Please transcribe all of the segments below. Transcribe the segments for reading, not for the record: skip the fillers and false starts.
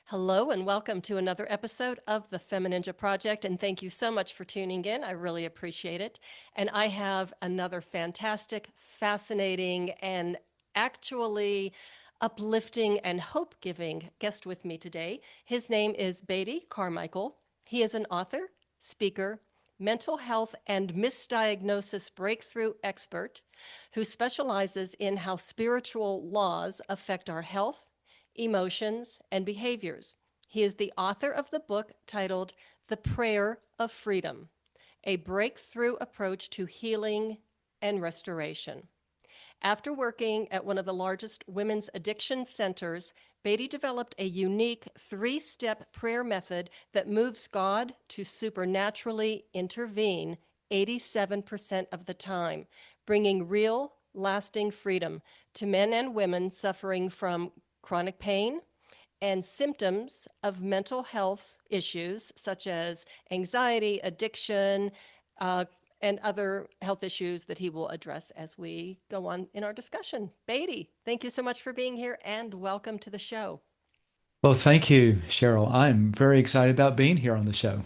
Hello and welcome to another episode of the FemiNinja Project. And thank you so much for tuning in. I really appreciate it. And I have another fantastic, fascinating, and actually uplifting and hope-giving guest with me today. His name is Beatty Carmichael. He is an author, speaker, mental health and misdiagnosis breakthrough expert who specializes in how spiritual laws affect our health, emotions, and behaviors. He is the author of the book titled The Prayer of Freedom, a breakthrough approach to healing and restoration. After working at one of the largest women's addiction centers, Beatty developed a unique three-step prayer method that moves God to supernaturally intervene 87% of the time, bringing real, lasting freedom to men and women suffering from chronic pain and symptoms of mental health issues such as anxiety, addiction, uh, and other health issues that he will address as we go on in our discussion. Beatty, thank you so much for being here and welcome to the show. Well, thank you, Cheryl. I'm very excited about being here on the show.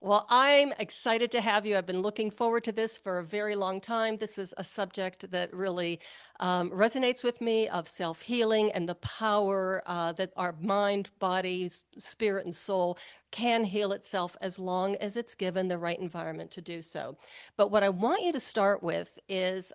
Well, I'm excited to have you. I've been looking forward to this for a very long time. This is a subject that really resonates with me of self-healing and the power that our mind, body, spirit, and soul can heal itself as long as it's given the right environment to do so. But what I want you to start with is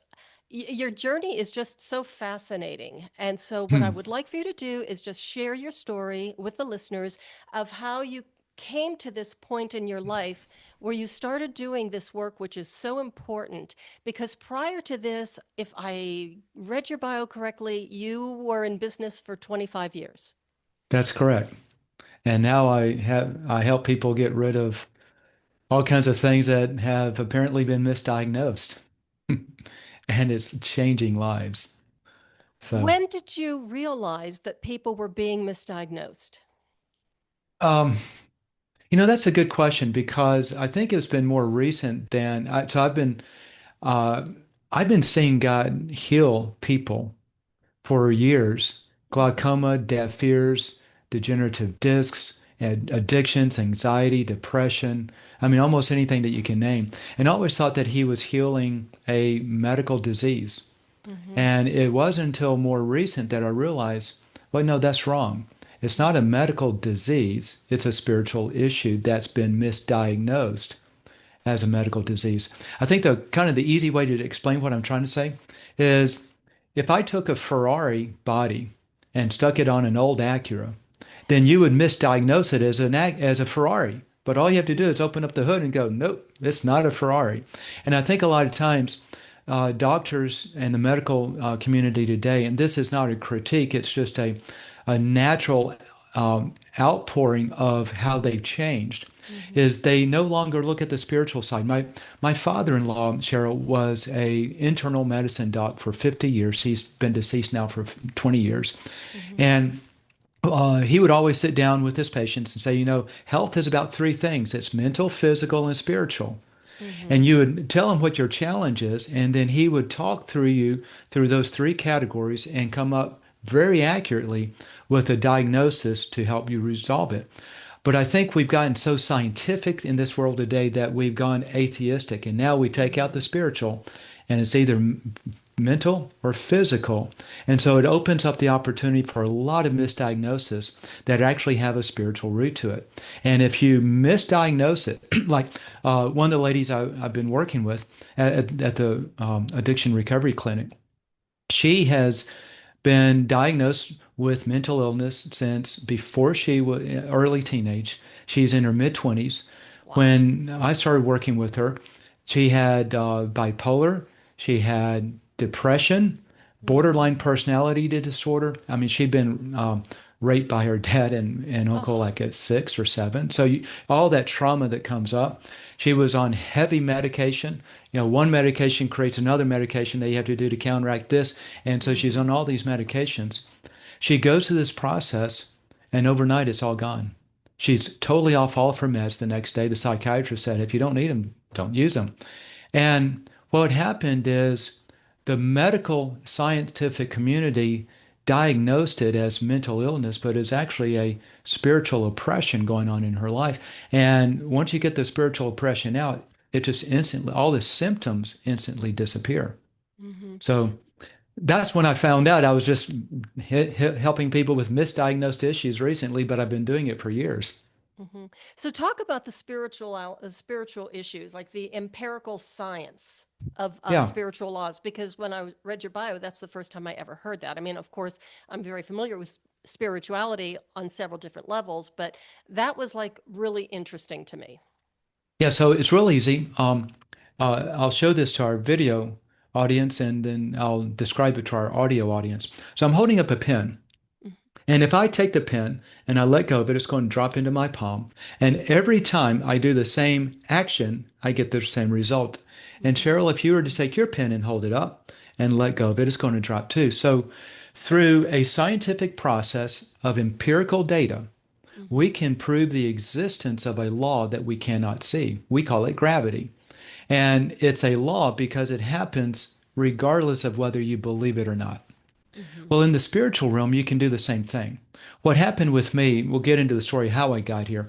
your journey is just so fascinating. And so, what I Hmm. would like for you to do is just share your story with the listeners of how you came to this point in your life where you started doing this work, which is so important. Because prior to this, if I read your bio correctly, you were in business for 25 years. That's correct. And now I help people get rid of all kinds of things that have apparently been misdiagnosed. And it's changing lives. So, When did you realize that people were being misdiagnosed? um, that's a good question because I think it's been more recent than uh, I've been seeing God heal people for years. Mhm. Glaucoma, deaf ears, degenerative discs, and addictions, anxiety, depression. I mean, almost anything that you can name. And I always thought that he was healing a medical disease. Mhm. And it wasn't until more recent that I realized, well, no, that's wrong. It's not a medical disease, it's a spiritual issue that's been misdiagnosed as a medical disease. I think the kind of the easy way to explain what I'm trying to say is if I took a Ferrari body and stuck it on an old Acura, then you would misdiagnose it as a Ferrari. But all you have to do is open up the hood and go, nope, it's not a Ferrari. And I think a lot of times doctors and the medical community today, and this is not a critique, it's just a natural outpouring of how they've changed, Mhm. is they no longer look at the spiritual side. My father-in-law, Cheryl, was a internal medicine doc for 50 years. He's been deceased now for 20 years. Mhm. And he would always sit down with his patients and say, health is about three things. It's mental, physical, and spiritual. And Mhm. you would tell him what your challenge is, and then he would talk through you through those three categories and come up very accurately with a diagnosis to help you resolve it. But I think we've gotten so scientific in this world today that we've gone atheistic, and now we take out the Mhm. spiritual, and it's either mental or physical. And so it opens up the opportunity for a lot of misdiagnosis that actually have a spiritual root to it. And if you misdiagnose it, like one of the ladies I've been working with at the addiction recovery clinic, she has been diagnosed with mental illness since before she was early teenage. She's in her mid 20s. Wow. When I started working with her, she had bipolar, she had depression, borderline Mhm. personality disorder. I mean, she'd been raped by her dad and uncle Oh. like at 6 or 7. So all that trauma that comes up. She was on heavy medication. One medication creates another medication that you have to do to counteract this. And so she's Mhm. on all these medications. She goes through this process, and overnight it's all gone. She's totally off all of her meds the next day. The psychiatrist said, if you don't need them, don't use them. And what happened is the medical scientific community diagnosed it as mental illness, but it's actually a spiritual oppression going on in her life. And once you get the spiritual oppression out, it just instantly, all the symptoms instantly disappear. Hmm. So that's when I found out. I was just helping people with misdiagnosed issues recently, but I've been doing it for years. Hmm. So talk about the spiritual issues, like the empirical science of Yeah. spiritual laws. Because when I read your bio, that's the first time I ever heard that. I mean, of course, I'm very familiar with spirituality on several different levels, but that was like really interesting to me. Yeah, so it's real easy. I'll show this to our video audience and then I'll describe it to our audio audience. So I'm holding up a pen. And if I take the pen and I let go of it, it's going to drop into my palm. And every time I do the same action, I get the same result. And Hmm. Cheryl, if you were to take your pen and hold it up and let go of it, it's going to drop too. So through a scientific process of empirical data, we Hmm. can prove the existence of a law that we cannot see. We call it gravity. And it's a law because it happens regardless of whether you believe it or not. Hmm. Well, in the spiritual realm, you can do the same thing. What happened with me, we'll get into the story how I got here,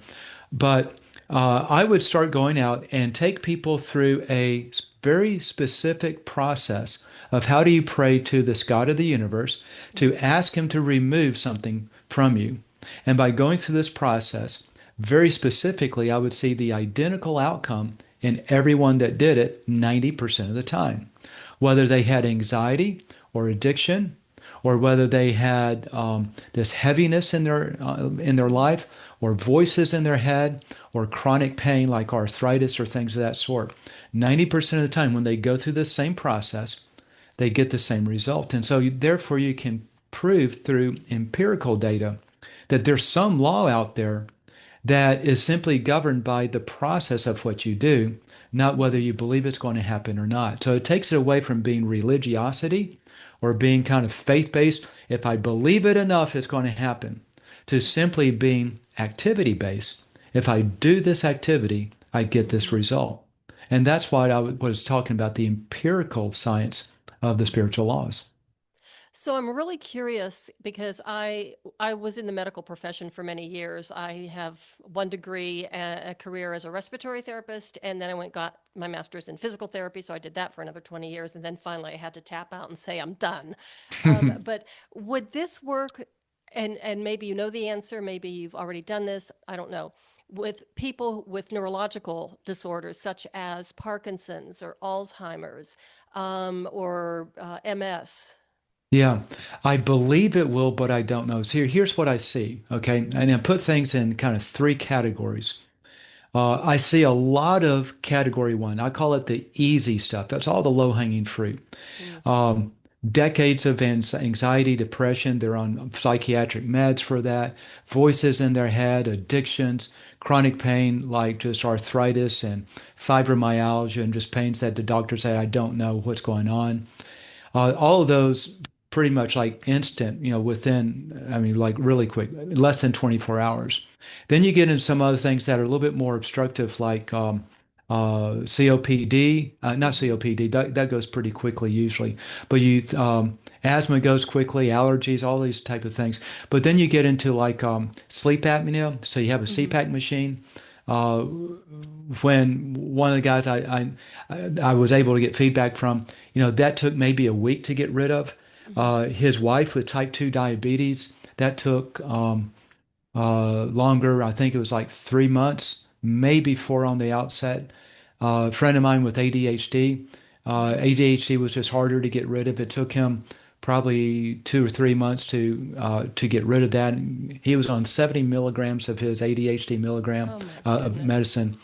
but I would start going out and take people through a very specific process of how do you pray to this God of the universe to ask him to remove something from you. And by going through this process, very specifically, I would see the identical outcome in everyone that did it 90% of the time. Whether they had anxiety or addiction, or whether they had this heaviness in their life, or voices in their head, or chronic pain like arthritis or things of that sort. 90% of the time, when they go through this same process, they get the same result. And so, therefore, you can prove through empirical data that there's some law out there that is simply governed by the process of what you do, not whether you believe it's going to happen or not. So it takes it away from being religiosity or being kind of faith based. If I believe it enough, it's going to happen, to simply being activity based. If I do this activity, I get this Hmm. result. And that's why I was talking about the empirical science of the spiritual laws. So I'm really curious because I was in the medical profession for many years. I have one degree, a career as a respiratory therapist, and then I went got my master's in physical therapy. So I did that for another 20 years, and then finally I had to tap out and say I'm done. But would this work? And maybe you know the answer. Maybe you've already done this. I don't know. With people with neurological disorders such as Parkinson's or Alzheimer's or MS. Yeah, I believe it will, but I don't know. So here's what I see. Okay. And I put things in kind of three categories. I see a lot of category one. I call it the easy stuff. That's all the low hanging fruit. Mm. Um, Decades of anxiety, depression. They're on psychiatric meds for that. Voices in their head, addictions, chronic pain like just arthritis and fibromyalgia and just pains that the doctors say, I don't know what's going on. All of those pretty much like instant, within, I mean, like really quick, less than 24 hours. Then you get into some other things that are a little bit more obstructive, like COPD, not Hmm. COPD, that goes pretty quickly usually, but asthma goes quickly, allergies, all these type of things. But then you get into like sleep apnea. So you have a Hmm. CPAP machine. Uh, when one of the guys I was able to get feedback from, that took maybe a week to get rid of. Hmm. His wife with type 2 diabetes, that took longer. I think it was like 3 months, maybe four on the outset. A friend of mine with ADHD, Hmm. ADHD was just harder to get rid of. It took him probably 2 or 3 months to get rid of that. He was on 70 milligrams of his ADHD milligram Oh my of goodness. medicine,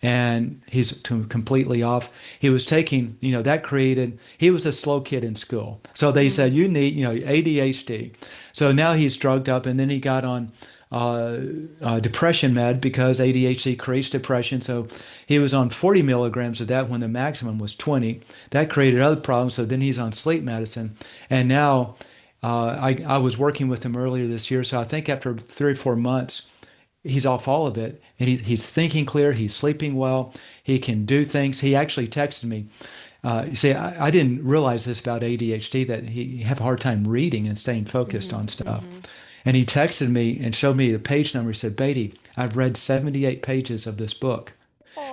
and he's completely off. He was taking, that created. He was a slow kid in school, so they said Mm. you need, ADHD. So now he's drugged up, and then he got on depression med because ADHD creates depression. So he was on 40 milligrams of that when the maximum was 20. That created other problems. So then he's on sleep medicine. And now I was working with him earlier this year. So I think after 3 or 4 months, he's off all of it. And he's thinking clear. He's sleeping well. He can do things. He actually texted me. You see, I didn't realize this about ADHD, that he have a hard time reading and staying focused Mm-hmm. on stuff. Mm-hmm. And he texted me and showed me the page number. He said, Beatty, I've read 78 pages of this book.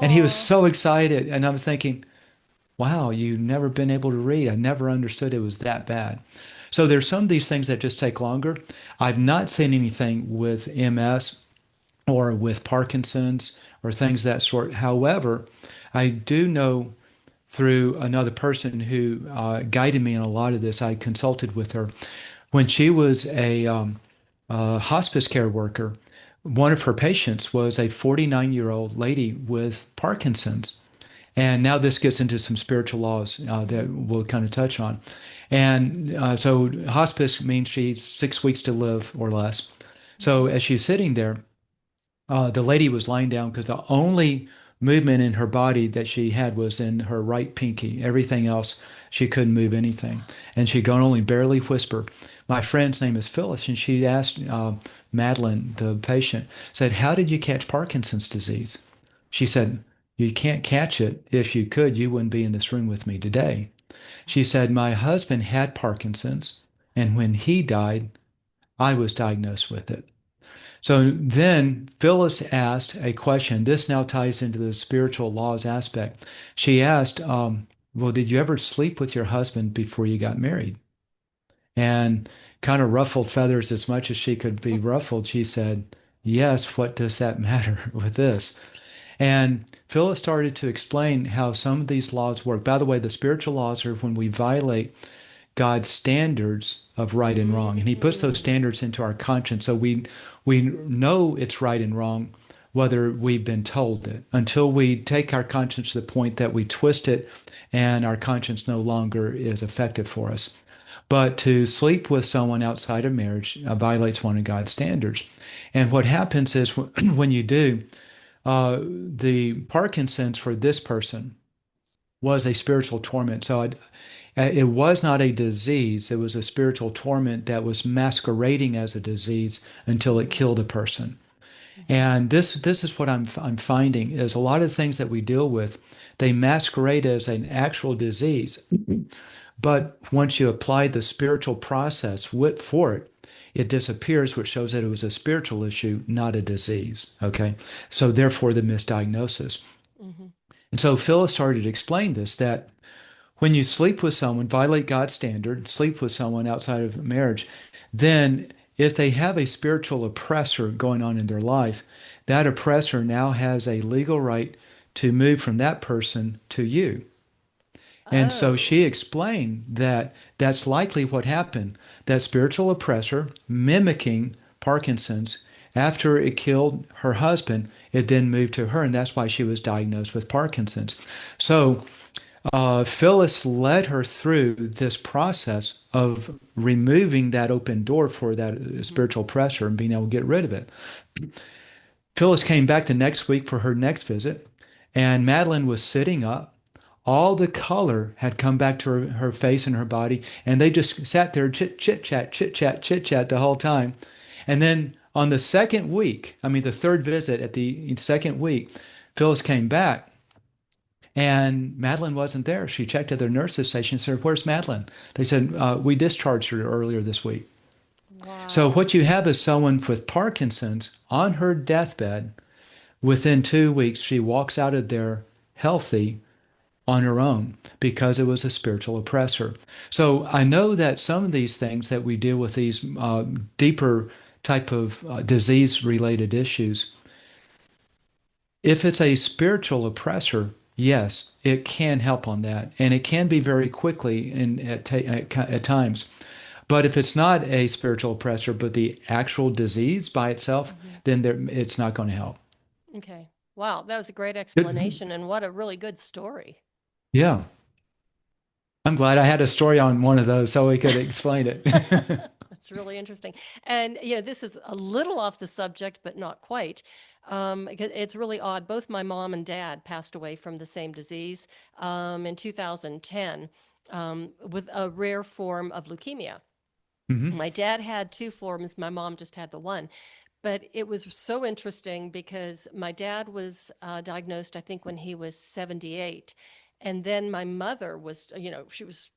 And he was Oh. so excited. And I was thinking, wow, you've never been able to read. I never understood it was that bad. So there's some of these things that just take longer. I've not seen anything with MS or with Parkinson's or things of that sort. However, I do know through another person who guided me in a lot of this. I consulted with her when she was a hospice care worker. One of her patients was a 49-year-old lady with Parkinson's. And now this gets into some spiritual laws that we'll kind of touch on. And so hospice means she's 6 weeks to live or less. So as she's sitting there, the lady was lying down because the only movement in her body that she had was in her right pinky. Everything else, she couldn't move anything. And she could only barely whisper. My friend's name is Phyllis, and she asked Madeline, the patient, said, how did you catch Parkinson's disease? She said, you can't catch it. If you could, you wouldn't be in this room with me today. She said, my husband had Parkinson's, and when he died, I was diagnosed with it. So then Phyllis asked a question. This now ties into the spiritual laws aspect. She asked, well, did you ever sleep with your husband before you got married? And kind of ruffled feathers as much as she could be ruffled, she said, yes, what does that matter with this? And Phyllis started to explain how some of these laws work. By the way, the spiritual laws are when we violate God's standards of right and wrong. And he puts those Mm. standards into our conscience. So we know it's right and wrong, whether we've been told it, until we take our conscience to the point that we twist it and our conscience no longer is effective for us. But to sleep with someone outside of marriage violates one of God's standards. And what happens is when you do, the Parkinson's for this person was a spiritual torment. So it was not a disease. It was a spiritual torment that was masquerading as a disease until it Mm-hmm. killed a person. Mm-hmm. And this is what I'm finding is a lot of the things that we deal with, they masquerade as an actual disease. But once you apply the spiritual process for it, it disappears, which shows that it was a spiritual issue, not a disease. Okay. So therefore the misdiagnosis. Mm-hmm. And so Phyllis started to explain this, that when you sleep with someone, violate God's standard, sleep with someone outside of marriage, then if they have a spiritual oppressor going on in their life, that oppressor now has a legal right to move from that person to you. And so Oh. she explained that that's likely what happened. That spiritual oppressor mimicking Parkinson's, after it killed her husband, it then moved to her, and that's why she was diagnosed with Parkinson's. So Phyllis led her through this process of removing that open door for that Mm-hmm. spiritual oppressor and being able to get rid of it. Phyllis came back the next week for her next visit, and Madeline was sitting up. All the color had come back to her face and her body, and they just sat there chit chat, chit chat, chit chat the whole time. And then on the second week, I mean, the third visit at the second week, Phyllis came back and Madeline wasn't there. She checked at their nurse's station and said, where's Madeline? They said, we discharged her earlier this week. So Wow. what you have is someone with Parkinson's on her deathbed. Within 2 weeks, she walks out of there healthy on her own because it was a spiritual oppressor. So I know that some of these things that we deal with, these deeper type of disease-related issues, if it's a spiritual oppressor, yes, it can help on that, and it can be very quickly at times. But if it's not a spiritual oppressor, but the actual disease by itself, Mm-hmm. then it's not going to help. Okay. Wow, that was a great Good. explanation, and what a really good story. Yeah, I'm glad I had a story on one of those so we could explain it. That's really interesting. And, this is a little off the subject, but not quite. It's really odd. Both my mom and dad passed away from the same disease in 2010 with a rare form of leukemia. Hmm. My dad had two forms, my mom just had the one. But it was so interesting because my dad was diagnosed, I think, when he was 78. And then my mother was, she was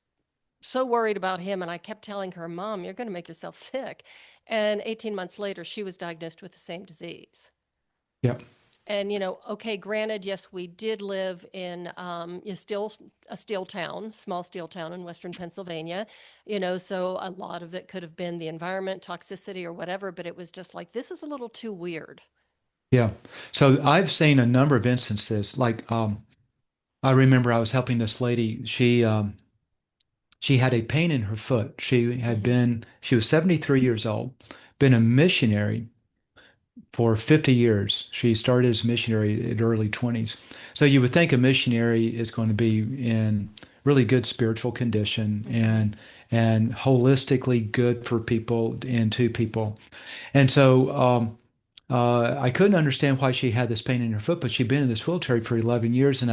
so worried about him. And I kept telling her, Mom, you're going to make yourself sick. And 18 months later, she was diagnosed with the same disease. Yep. And, okay, granted, yes, we did live in still a steel town, small steel town in Western Pennsylvania, so a lot of it could have been the environment, toxicity, or whatever, but it was just like, this is a little too weird. Yeah. So I've seen a number of instances. Like, I remember I was helping this lady. She had a pain in her foot. Mm-hmm. She was 73 years old, been a missionary for 50 years. She started as a missionary in early 20s. So you would think a missionary is going to be in really good spiritual condition Mm-hmm. and holistically good for people and to people. And so I couldn't understand why she had this pain in her foot, but she'd been in this wheelchair for 11 years, and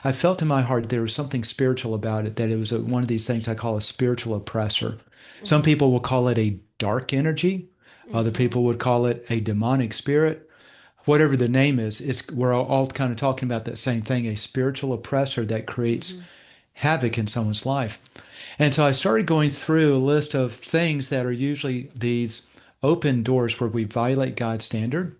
I felt in my heart there was something spiritual about it, that it was one of these things I call a spiritual oppressor. Some Mm-hmm. people will call it a dark energy. Other Mm-hmm. people would call it a demonic spirit. Whatever the name is, we're all kind of talking about that same thing, a spiritual oppressor that creates Mm-hmm. havoc in someone's life. And so I started going through a list of things that are usually these open doors where we violate God's standard.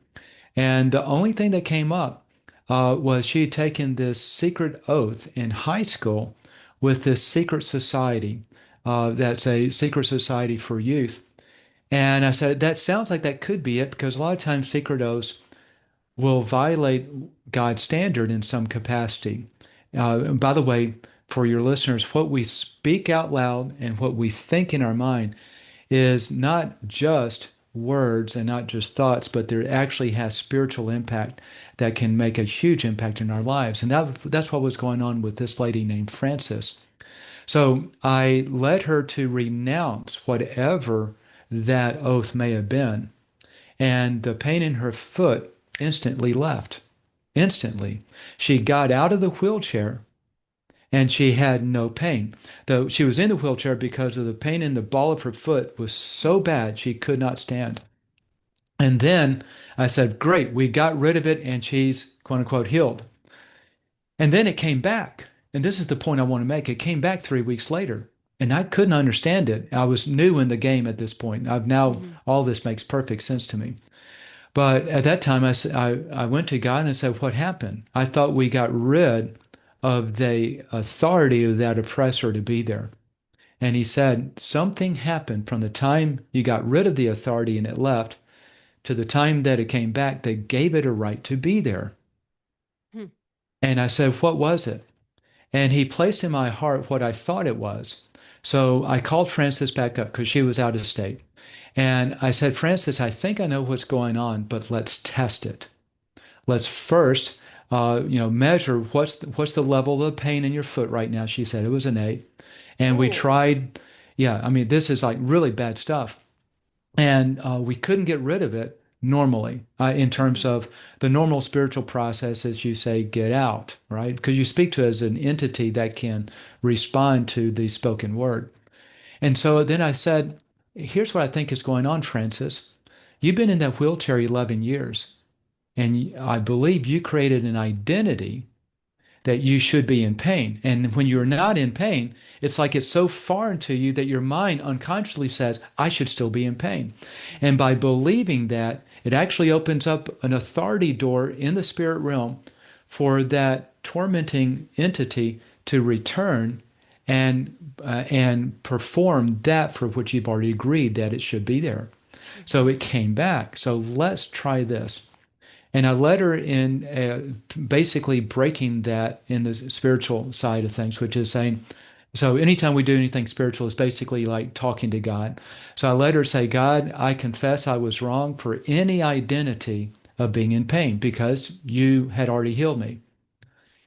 And the only thing that came up was she had taken this secret oath in high school with this secret society. That's a secret society for youth. And I said, that sounds like that could be it, because a lot of times secret oaths will violate God's standard in some capacity. By the way, for your listeners, what we speak out loud and what we think in our mind is not just words and not just thoughts, but there actually has spiritual impact that can make a huge impact in our lives. And that's what was going on with this lady named Frances. So I led her to renounce whatever that oath may have been. And the pain in her foot instantly left. Instantly. She got out of the wheelchair and she had no pain. Though she was in the wheelchair because of the pain in the ball of her foot was so bad she could not stand. And then I said, great, we got rid of it and she's quote unquote healed. And then it came back. And this is the point I want to make. It came back 3 weeks later. And I couldn't understand it. I was new in the game at this point. I've now, Mm-hmm. all this makes perfect sense to me. But at that time, I went to God and I said, what happened? I thought we got rid of the authority of that oppressor to be there. And he said, something happened from the time you got rid of the authority and it left to the time that it came back that gave it a right to be there. Hmm. And I said, what was it? And he placed in my heart what I thought it was. So I called Frances back up because she was out of state. And I said, Frances, I think I know what's going on, but let's test it. Let's first, measure what's the level of pain in your foot right now. She said it was an 8. And we Oh. tried, yeah, I mean, this is like really bad stuff. And we couldn't get rid of it normally in terms Mm-hmm. of the normal spiritual process, as you say, get out, right? Because you speak to it as an entity that can respond to the spoken word. And so then I said, here's what I think is going on, Francis. You've been in that wheelchair 11 years, and I believe you created an identity that you should be in pain. And when you're not in pain, it's like it's so foreign to you that your mind unconsciously says, I should still be in pain. And by believing that, it actually opens up an authority door in the spirit realm for that tormenting entity to return and perform that for which you've already agreed that it should be there. So it came back. So let's try this. And I led her in basically breaking that in the spiritual side of things, which is saying, so anytime we do anything spiritual, it's basically like talking to God. So I let her say, God, I confess I was wrong for any identity of being in pain because you had already healed me.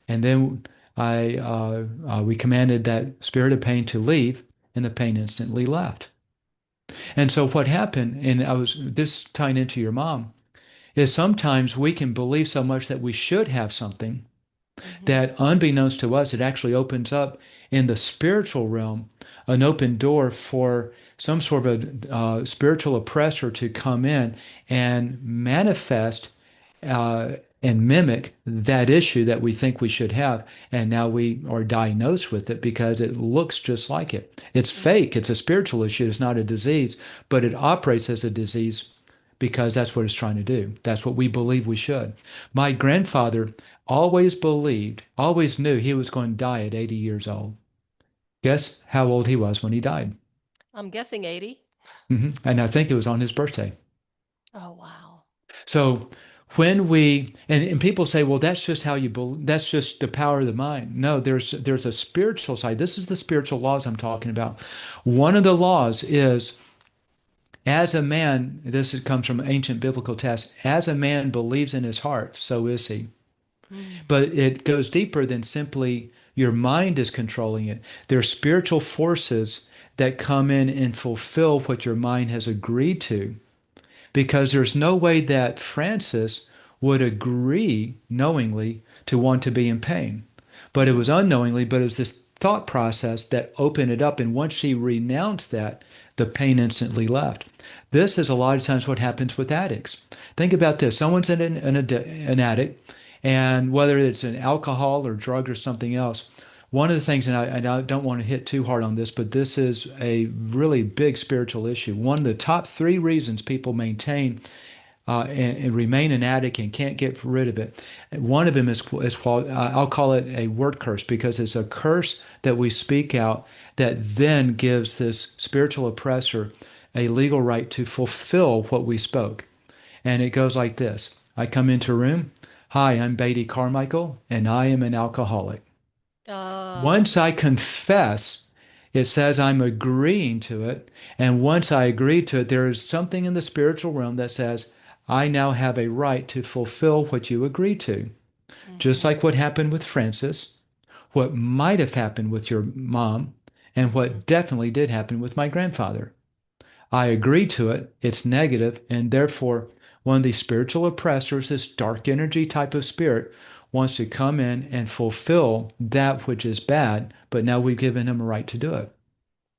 And then we commanded that spirit of pain to leave, and the pain instantly left. And so what happened, and this tying into your mom, is sometimes we can believe so much that we should have something Mm-hmm. that unbeknownst to us, it actually opens up in the spiritual realm an open door for some sort of a spiritual oppressor to come in and manifest and mimic that issue that we think we should have. And now we are diagnosed with it because it looks just like it. It's Mhm. fake. It's a spiritual issue. It's not a disease, but it operates as a disease because that's what it's trying to do. That's what we believe we should. My grandfather always believed, always knew he was going to die at 80 years old. Guess how old he was when he died? I'm guessing 80. And I think it was on his birthday. Oh, wow. So when we and people say, well, that's just how you believe, that's just the power of the mind. No, there's a spiritual side. This is the spiritual laws I'm talking about. One of the laws is as a man, comes from ancient biblical texts, as a man believes in his heart, so is he. Mm. But it goes deeper than simply your mind is controlling it. There are spiritual forces that come in and fulfill what your mind has agreed to, because there's no way that Frances would agree knowingly to want to be in pain. But it was unknowingly, but it was this thought process that opened it up. And once she renounced that, the pain instantly left. This is a lot of times what happens with addicts. Think about this. Someone's an addict, and whether it's an alcohol or drug or something else, one of the things, and I don't want to hit too hard on this, but this is a really big spiritual issue. One of the top three reasons people maintain and remain an addict and can't get rid of it. One of them is called, I'll call it a word curse, because it's a curse that we speak out that then gives this spiritual oppressor a legal right to fulfill what we spoke. And it goes like this. I come into a room. Hi, I'm Beatty Carmichael, and I am an alcoholic. Uh, Once I confess, it says I'm agreeing to it. And once I agree to it, there is something in the spiritual realm that says, I now have a right to fulfill what you agreed to. Just mhm, like what happened with Francis, what might have happened with your mom, and mhm. what definitely did happen with my grandfather. I agree to it. It's negative, and therefore, one of these spiritual oppressors, this dark energy type of spirit, wants to come in and fulfill that which is bad, but now we've given him a right to do it.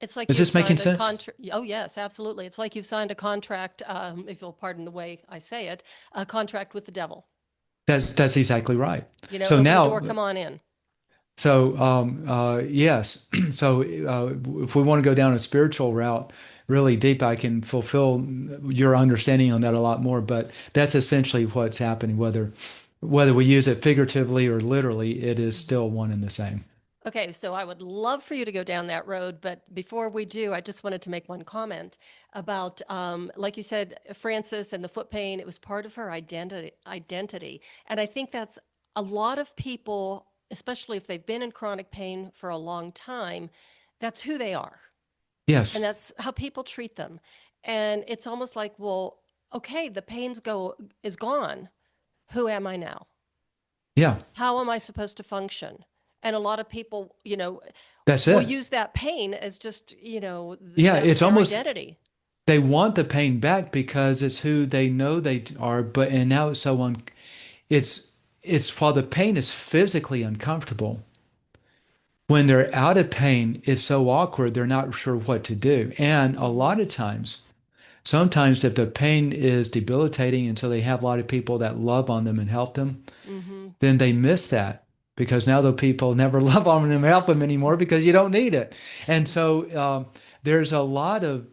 It's like Is you've this making signed a sense? contract. Oh, yes, absolutely. It's like you've signed a contract, if you'll pardon the way I say it, a contract with the devil. That's exactly right. You know, So open the door, now, come on in. yes. So if we want to go down a spiritual route really deep, I can fulfill your understanding on that a lot more. But that's essentially what's happening. Whether we use it figuratively or literally, it is Mhm. still one and the same. Okay, so I would love for you to go down that road, but before we do, I just wanted to make one comment about, like you said, Frances and the foot pain. It was part of her identity, and I think that's a lot of people, especially if they've been in chronic pain for a long time. That's who they are, and Yes. that's how people treat them. And it's almost like, well, okay, the pain's go is gone. Who am I now? Yeah. How am I supposed to function? And a lot of people, That's will it. use that pain as just, Yeah. that's It's their almost identity. they want the pain back because it's who they know they are. But and now it's so it's while the pain is physically uncomfortable, when they're out of pain, it's so awkward, they're not sure what to do. And a Hmm. lot of times, sometimes if the pain is debilitating and so they have a lot of people that love on them and help them, Hmm. then they miss that because now the people never love on them and help them anymore because you don't need it. And so there's a lot of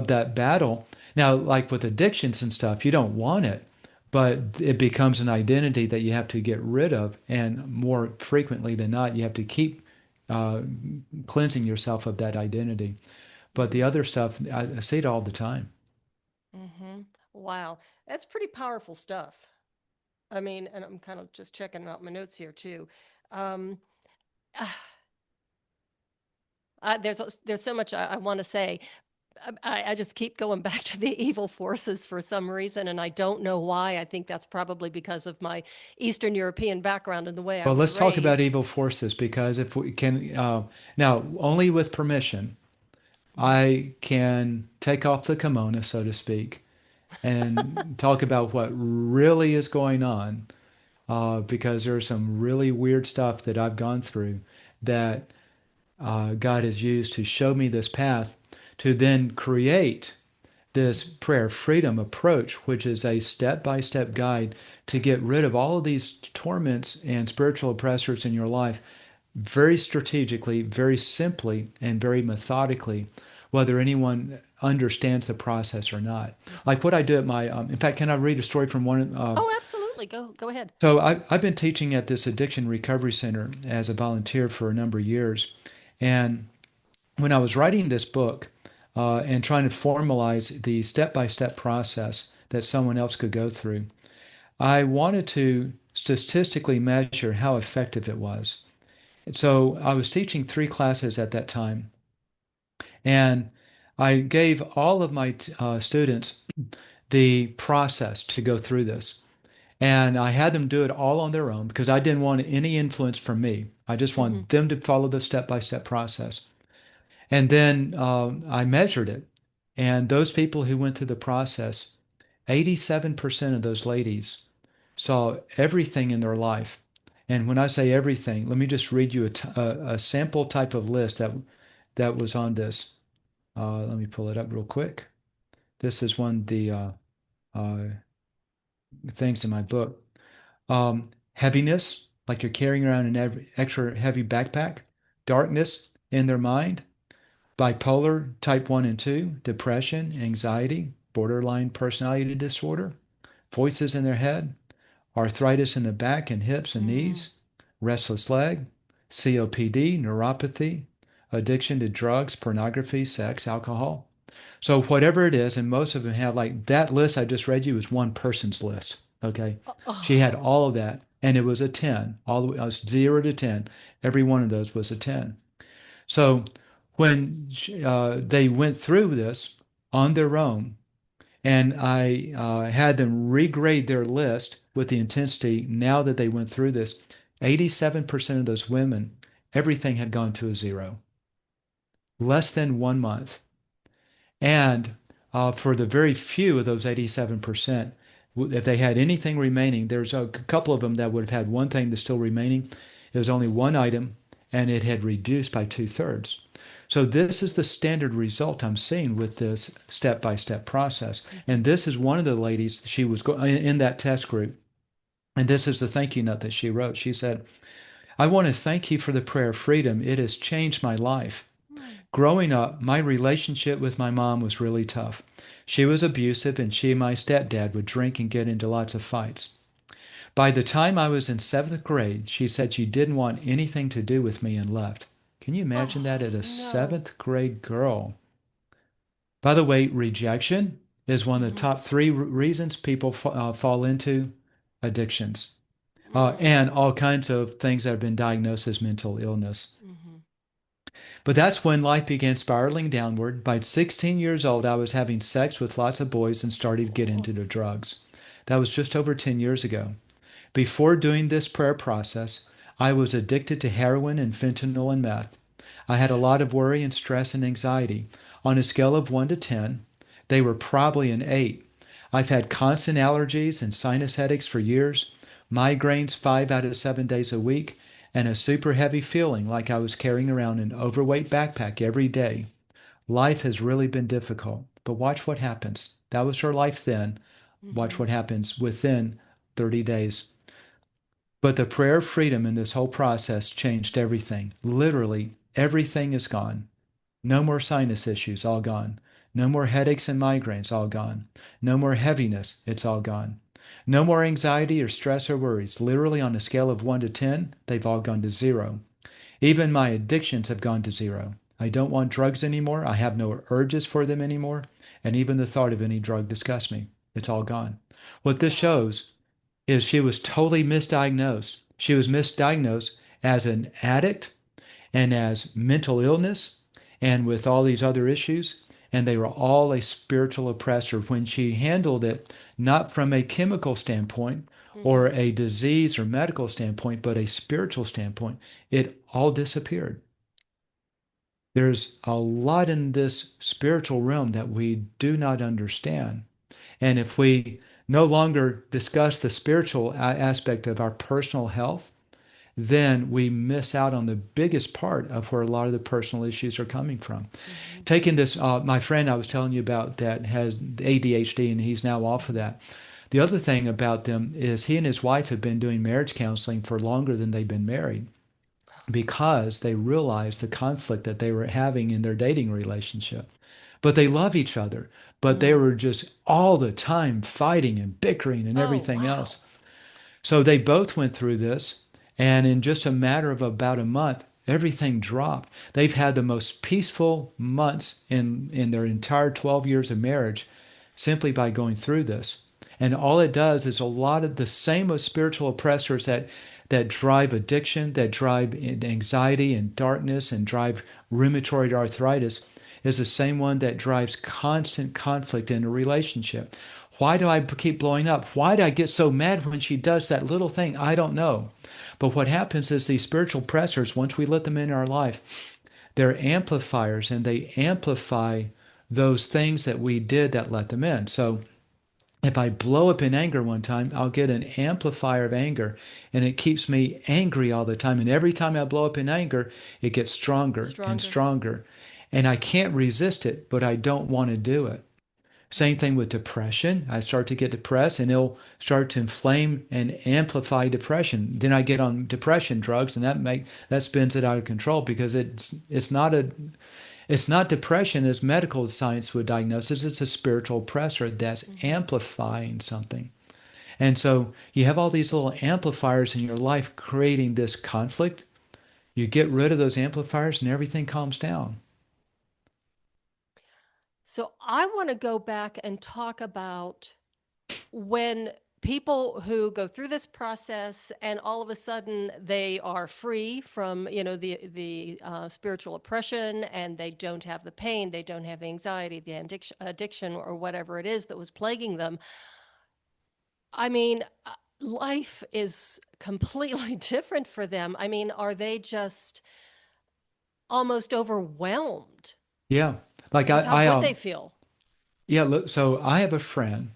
that battle. Now, like with addictions and stuff, you don't want it, but it becomes an identity that you have to get rid of. And more frequently than not, you have to keep uh, cleansing yourself of that identity. But the other stuff, I see it all the time. Hmm. Wow. That's pretty powerful stuff. I mean, and I'm kind of just checking out my notes here too. Um, there's so much I want to say. I just keep going back to the evil forces for some reason, and I don't know why. I think that's probably because of my Eastern European background and the way I Well, was let's talk about raised. evil forces because if we can, now only with permission, I can take off the kimono, so to speak, and talk about what really is going on because there's some really weird stuff that I've gone through that God has used to show me this path to then create this prayer freedom approach, which is a step-by-step guide to get rid of all of these torments and spiritual oppressors in your life very strategically, very simply, and very methodically, whether anyone understands the process or not. Like what I do at my, in fact, can I read a story from one? Oh, absolutely. Go ahead. So I've been teaching at this addiction recovery center as a volunteer for a number of years. And when I was writing this book and trying to formalize the step-by-step process that someone else could go through, I wanted to statistically measure how effective it was. So I was teaching 3 classes at that time, and I gave all of my students the process to go through this. And I had them do it all on their own because I didn't want any influence from me. I just wanted them to follow the step-by-step process. And then I measured it. And those people who went through the process, 87% of those ladies saw everything in their life. And when I say everything, let me just read you a sample type of list that was on this. Let me pull it up real quick. This is one of the uh, things in my book. Heaviness, like you're carrying around an extra heavy backpack. Darkness in their mind. Bipolar type 1 and 2. Depression, anxiety, borderline personality disorder. Voices in their head. Arthritis in the back and hips and knees. Restless leg. COPD, neuropathy. Addiction to drugs, pornography, sex, alcohol. So whatever it is, and most of them have, like that list I just read you is one person's list. Okay. She had all of that, and it was a 10, all the way, it was 0 to 10. Every one of those was a 10. So when they went through this on their own, and I had them regrade their list with the intensity now that they went through this, 87% of those women, everything had gone to a 0. Less than 1 month. And for the very few of those 87%, if they had anything remaining, there's a couple of them that would have had one thing that's still remaining. It was only one item, and it had reduced by 2/3. So this is the standard result I'm seeing with this step-by-step process. And this is one of the ladies, she was in that test group. And this is the thank you note that she wrote. She said, I want to thank you for the prayer of freedom. It has changed my life. Growing up, my relationship with my mom was really tough. She was abusive, and she and my stepdad would drink and get into lots of fights. By the time I was in 7th grade, she said she didn't want anything to do with me and left. Can you imagine that at a 7th grade girl? By the way, rejection is one of the top 3 reasons people fall into addictions and all kinds of things that have been diagnosed as mental illness. But that's when life began spiraling downward. By 16 years old, I was having sex with lots of boys and started to get into the drugs. That was just over 10 years ago. Before doing this prayer process, I was addicted to heroin and fentanyl and meth. I had a lot of worry and stress and anxiety. On a scale of 1 to 10, they were probably an 8. I've had constant allergies and sinus headaches for years, migraines 5 out of 7 days a week, and a super heavy feeling like I was carrying around an overweight backpack every day. Life has really been difficult, but watch what happens. That was her life then. Watch what happens within 30 days. But the prayer of freedom in this whole process changed everything. Literally, everything is gone. No more sinus issues, all gone. No more headaches and migraines, all gone. No more heaviness, it's all gone. No more anxiety or stress or worries. Literally on a scale of 1 to 10, they've all gone to 0. Even my addictions have gone to 0. I don't want drugs anymore. I have no urges for them anymore. And even the thought of any drug disgusts me. It's all gone. What this shows is she was totally misdiagnosed. She was misdiagnosed as an addict and as mental illness and with all these other issues. And they were all a spiritual oppressor when she handled it, not from a chemical standpoint or a disease or medical standpoint, but a spiritual standpoint. It all disappeared. There's a lot in this spiritual realm that we do not understand. And if we no longer discuss the spiritual aspect of our personal health then we miss out on the biggest part of where a lot of the personal issues are coming from. Mm-hmm. Taking this, my friend I was telling you about that has ADHD and he's now off of that. The other thing about them is he and his wife have been doing marriage counseling for longer than they've been married because they realized the conflict that they were having in their dating relationship. But they love each other, but they Mm. were just all the time fighting and bickering and Oh, everything wow. else. So they both went through this, and in just a matter of about a month, everything dropped. They've had the most peaceful months in their entire 12 years of marriage simply by going through this. And all it does is a lot of the same spiritual oppressors that drive addiction, that drive anxiety and darkness and drive rheumatoid arthritis is the same one that drives constant conflict in a relationship. Why do I keep blowing up? Why do I get so mad when she does that little thing? I don't know. But what happens is these spiritual pressors, once we let them in our life, they're amplifiers and they amplify those things that we did that let them in. So if I blow up in anger one time, I'll get an amplifier of anger and it keeps me angry all the time. And every time I blow up in anger, it gets stronger and Stronger. stronger. And I can't resist it, but I don't want to do it. Same thing with depression. I start to get depressed and it'll start to inflame and amplify depression. Then I get on depression drugs and that spins it out of control because it's not depression as medical science would diagnose it. It's a spiritual oppressor that's Mm-hmm. amplifying something. And so you have all these little amplifiers in your life creating this conflict. You get rid of those amplifiers and everything calms down. So I want to go back and talk about when people who go through this process and all of a sudden they are free from the spiritual oppression, and they don't have the pain, they don't have the anxiety, the addiction or whatever it is that was plaguing them. I mean, life is completely different for them. I mean, are they just almost overwhelmed Yeah. Like with how good they feel? yeah, look, so I have a friend.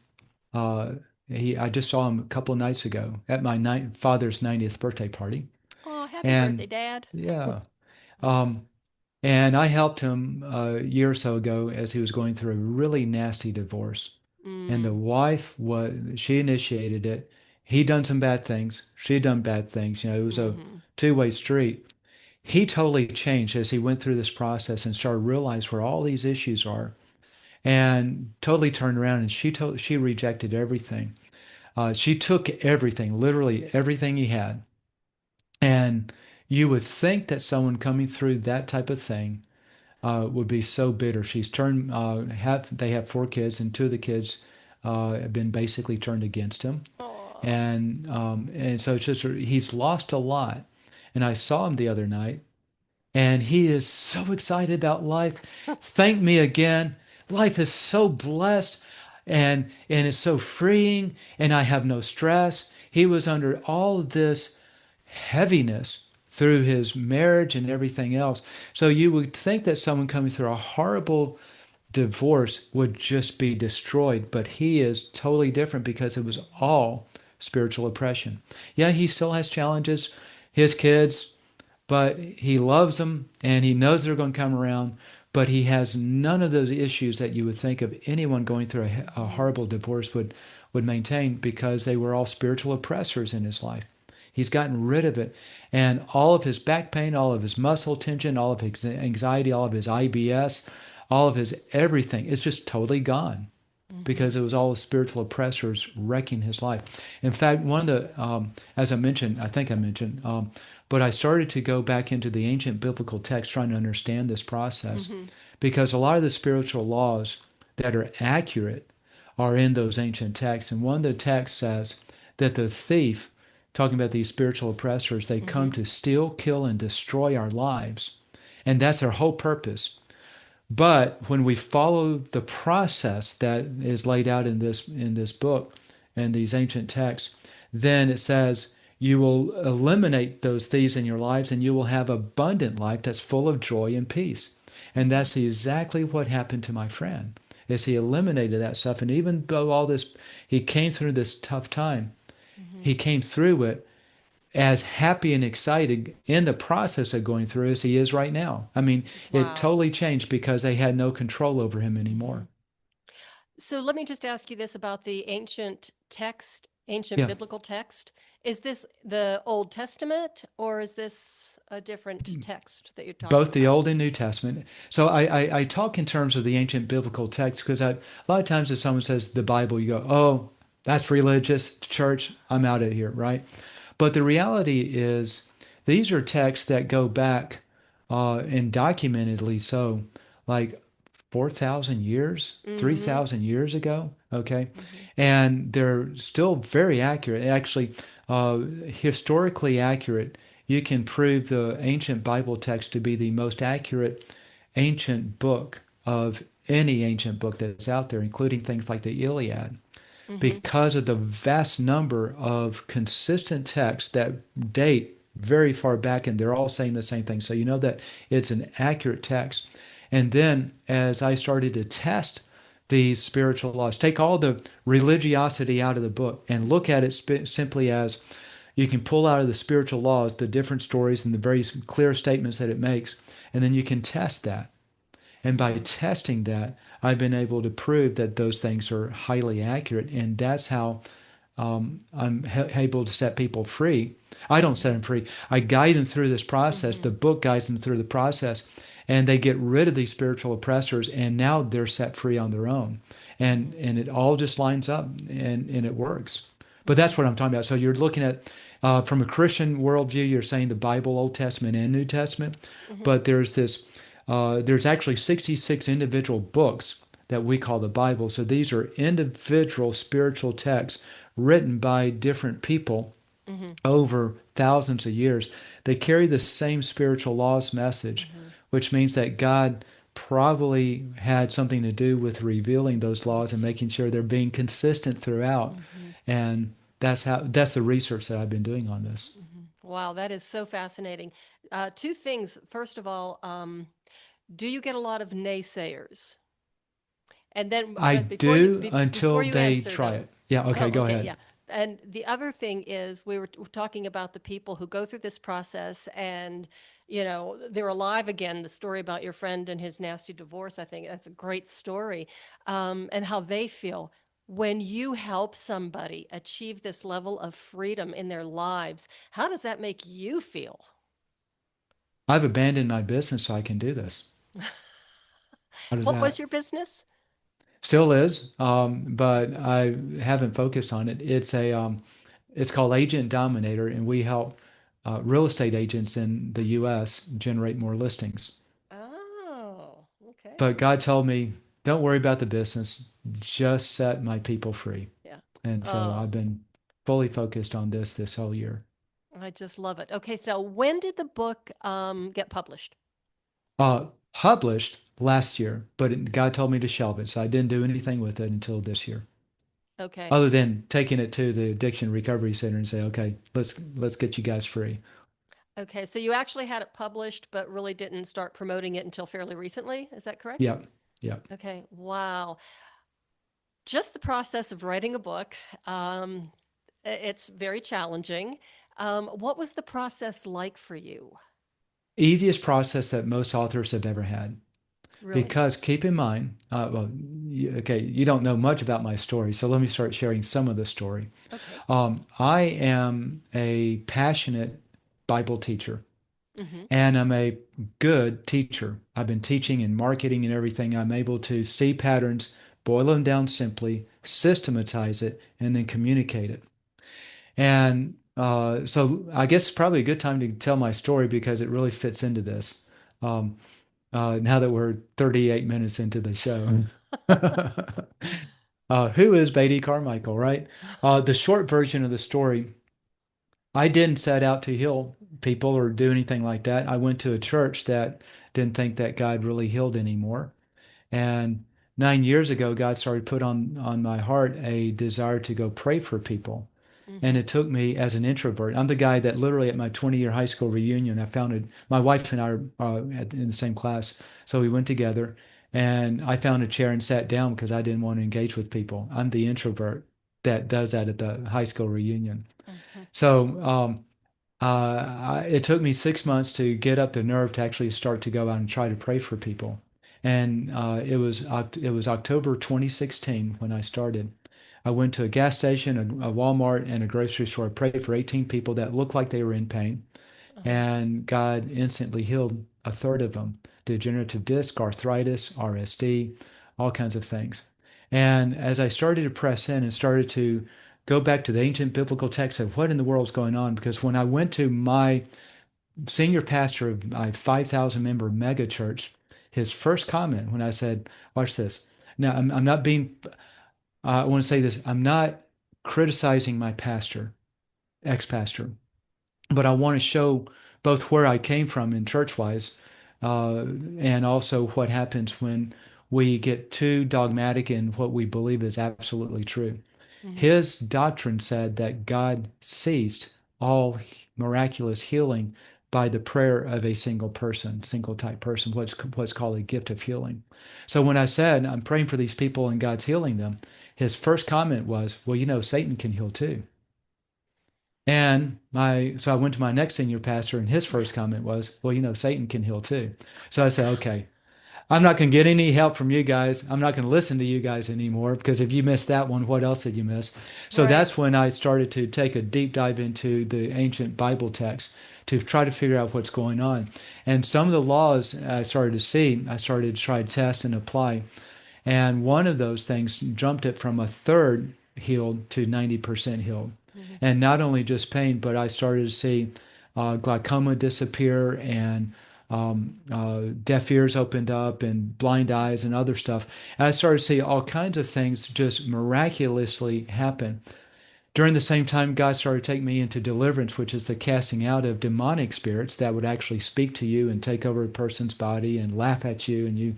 Uh, I just saw him a couple of nights ago at my father's 90th birthday party. Oh, happy birthday, And Dad. yeah, um, and I helped him a year or so ago as he was going through a really nasty divorce. And the Mm, wife she initiated it. He done some bad things. She done bad things. It was a mm-hmm. two-way street. He totally changed as he went through this process and started to realize where all these issues are and totally turned around and she rejected everything. She took everything, literally everything he had. And you would think that someone coming through that type of thing would be so bitter. They have 4 kids, and 2 of the kids have been basically turned against him. Oh. And so it's just he's lost a lot. And I saw him the other night, and he is so excited about life. Thank me again. Life is so blessed and it's so freeing, and I have no stress. He was under all this heaviness through his marriage and everything else. So you would think that someone coming through a horrible divorce would just be destroyed, but he is totally different because it was all spiritual oppression. Yeah, he still has challenges, his kids, but he loves them and he knows they're going to come around. But he has none of those issues that you would think of anyone going through a Mm. horrible divorce would maintain because they were all spiritual oppressors in his life. He's gotten rid of it. And all of his back pain, all of his muscle tension, all of his anxiety, all of his IBS, all of his everything, it's just totally gone Mm-hmm. because it was all the spiritual oppressors wrecking his life. In fact, one of the, as I mentioned, I think I mentioned, but I started to go back into the ancient biblical text trying to understand this process Mm-hmm. because a lot of the spiritual laws that are accurate are in those ancient texts. And one of the texts says that the thief, talking about these spiritual oppressors, they Mm-hmm. come to steal, kill, and destroy our lives. And that's their whole purpose. But when we follow the process that is laid out in this book and these ancient texts, then it says you will eliminate those thieves in your lives and you will have abundant life that's full of joy and peace. And Mm-hmm. that's exactly what happened to my friend. Is he eliminated that stuff, and even though all this he came through this tough time, Mm-hmm. he came through it as happy and excited in the process of going through as he is right now. I mean, it Wow. totally changed because they had no control over him Mhm. anymore. So let me just ask you this about the ancient text, ancient Yeah, biblical text. Is this the Old Testament or is this a different text that you're talking both the about? Old and New Testament. So I talk in terms of the ancient biblical text because a lot of times if someone says the Bible, you go, oh, that's religious, church, I'm out of here, right? But the reality is these are texts that go back and documentedly so, like 4,000 years, Mm-hmm. 3,000 years ago, okay? Mm-hmm. And they're still very accurate, actually, historically accurate. You can prove the ancient Bible text to be the most accurate ancient book of any ancient book that's out there, including things like the Iliad, Mm-hmm. because of the vast number of consistent texts that date very far back and they're all saying the same thing. So you know that it's an accurate text. And then as I started to test these spiritual laws, take all the religiosity out of the book and look at it simply as you can pull out of the spiritual laws the different stories and the very clear statements that it makes, and then you can test that. And by Mm-hmm. testing that, I've been able to prove that those things are highly accurate. And that's how I'm able to set people free. I don't set them free. I guide them through this process. Mm-hmm. The book guides them through the process. And they get rid of these spiritual oppressors. And now they're set free on their own. And it all just lines up and it works. But Mm-hmm. that's what I'm talking about. So you're looking at, from a Christian worldview, you're saying the Bible, Old Testament and New Testament. Mm-hmm. But there's actually 66 individual books that we call the Bible. So these are individual spiritual texts written by different people Mm-hmm. over thousands of years. They carry the same spiritual laws message, Mm-hmm. which means that God probably had something to do with revealing those laws and making sure they're being consistent throughout. Mm-hmm. And that's the research that I've been doing on this. Mm-hmm. Wow, that is so fascinating. Two things. First of all, do you get a lot of naysayers? And then, I but do before until you they answer try though, it. Yeah, okay, oh, go okay, ahead. yeah. And the other thing is, we were talking about the people who go through this process, and they're alive again. The story about your friend and his nasty divorce, I think that's a great story, and how they feel when you help somebody achieve this level of freedom in their lives. How does that make you feel? I've abandoned my business so I can do this. How does What was that? your business? Still is, but I haven't focused on it. It's called Agent Dominator, and we help real estate agents in the U.S. generate more listings. Oh, okay. But God told me, don't worry about the business, just set my people free. Yeah. And so Oh, I've been fully focused on this whole year. I just love it. Okay, so when did the book get published? Published last year, but God told me to shelve it, so I didn't do anything with it until this year. Okay. Other than taking it to the addiction recovery center and say, okay, let's get you guys free. Okay, so you actually had it published, but really didn't start promoting it until fairly recently. Is that correct? Yep, yep. Okay. Wow. Just the process of writing a book, it's very challenging. What was the process like for you? Easiest process that most authors have ever had. Really? Because keep in mind, okay, you don't know much about my story, so let me start sharing some of the story. Okay. I am a passionate Bible teacher, Mm-hmm. and I'm a good teacher. I've been teaching and marketing and everything. I'm able to see patterns, boil them down simply, systematize it, and then communicate it. And so I guess it's probably a good time to tell my story because it really fits into this. Um, now that we're 38 minutes into the show. Who is Beatty Carmichael, right? The short version of the story, I didn't set out to heal people or do anything like that. I went to a church that didn't think that God really healed anymore. And 9 years ago, God started put on my heart a desire to go pray for people. And Mm-hmm. it took me as an introvert. I'm the guy that literally at my 20-year high school reunion, I founded, my wife and I are in the same class. So we went together and I found a chair and sat down because I didn't want to engage with people. I'm the introvert that does that at the high school reunion. Mm-hmm. So It took me 6 months to get up the nerve to actually start to go out and try to pray for people. And it was October 2016 when I started. I went to a gas station, a Walmart, and a grocery store. I prayed for 18 people that looked like they were in pain, Uh-huh. and God instantly healed a third of them: degenerative disc, arthritis, RSD, all kinds of things. And as I started to press in and started to go back to the ancient biblical text of what in the world is going on, because when I went to my senior pastor of my 5,000 member mega church, his first comment when I said, watch this. Now, I'm not being, I want to say this, I'm not criticizing my pastor, ex pastor, but I want to show both where I came from in church wise, and also what happens when we get too dogmatic in what we believe is absolutely true. Mm-hmm. His doctrine said that God ceased all miraculous healing by the prayer of a single person, single type person, what's called a gift of healing. So when I said I'm praying for these people and God's healing them, his first comment was, "Well, Satan can heal too." So I went to my next senior pastor, and his first comment was, "Well, Satan can heal too." So I said, "Okay, I'm not going to get any help from you guys. I'm not going to listen to you guys anymore, because if you missed that one, what else did you miss?" So Right. that's when I started to take a deep dive into the ancient Bible text to try to figure out what's going on. And some of the laws I started to see, I started to try to test and apply. And one of those things jumped it from a third healed to 90% healed. Mm-hmm. And not only just pain, but I started to see glaucoma disappear, and deaf ears opened up, and blind eyes and other stuff. And I started to see all kinds of things just miraculously happen. During the same time, God started to take me into deliverance, which is the casting out of demonic spirits that would actually speak to you and take over a person's body and laugh at you, and you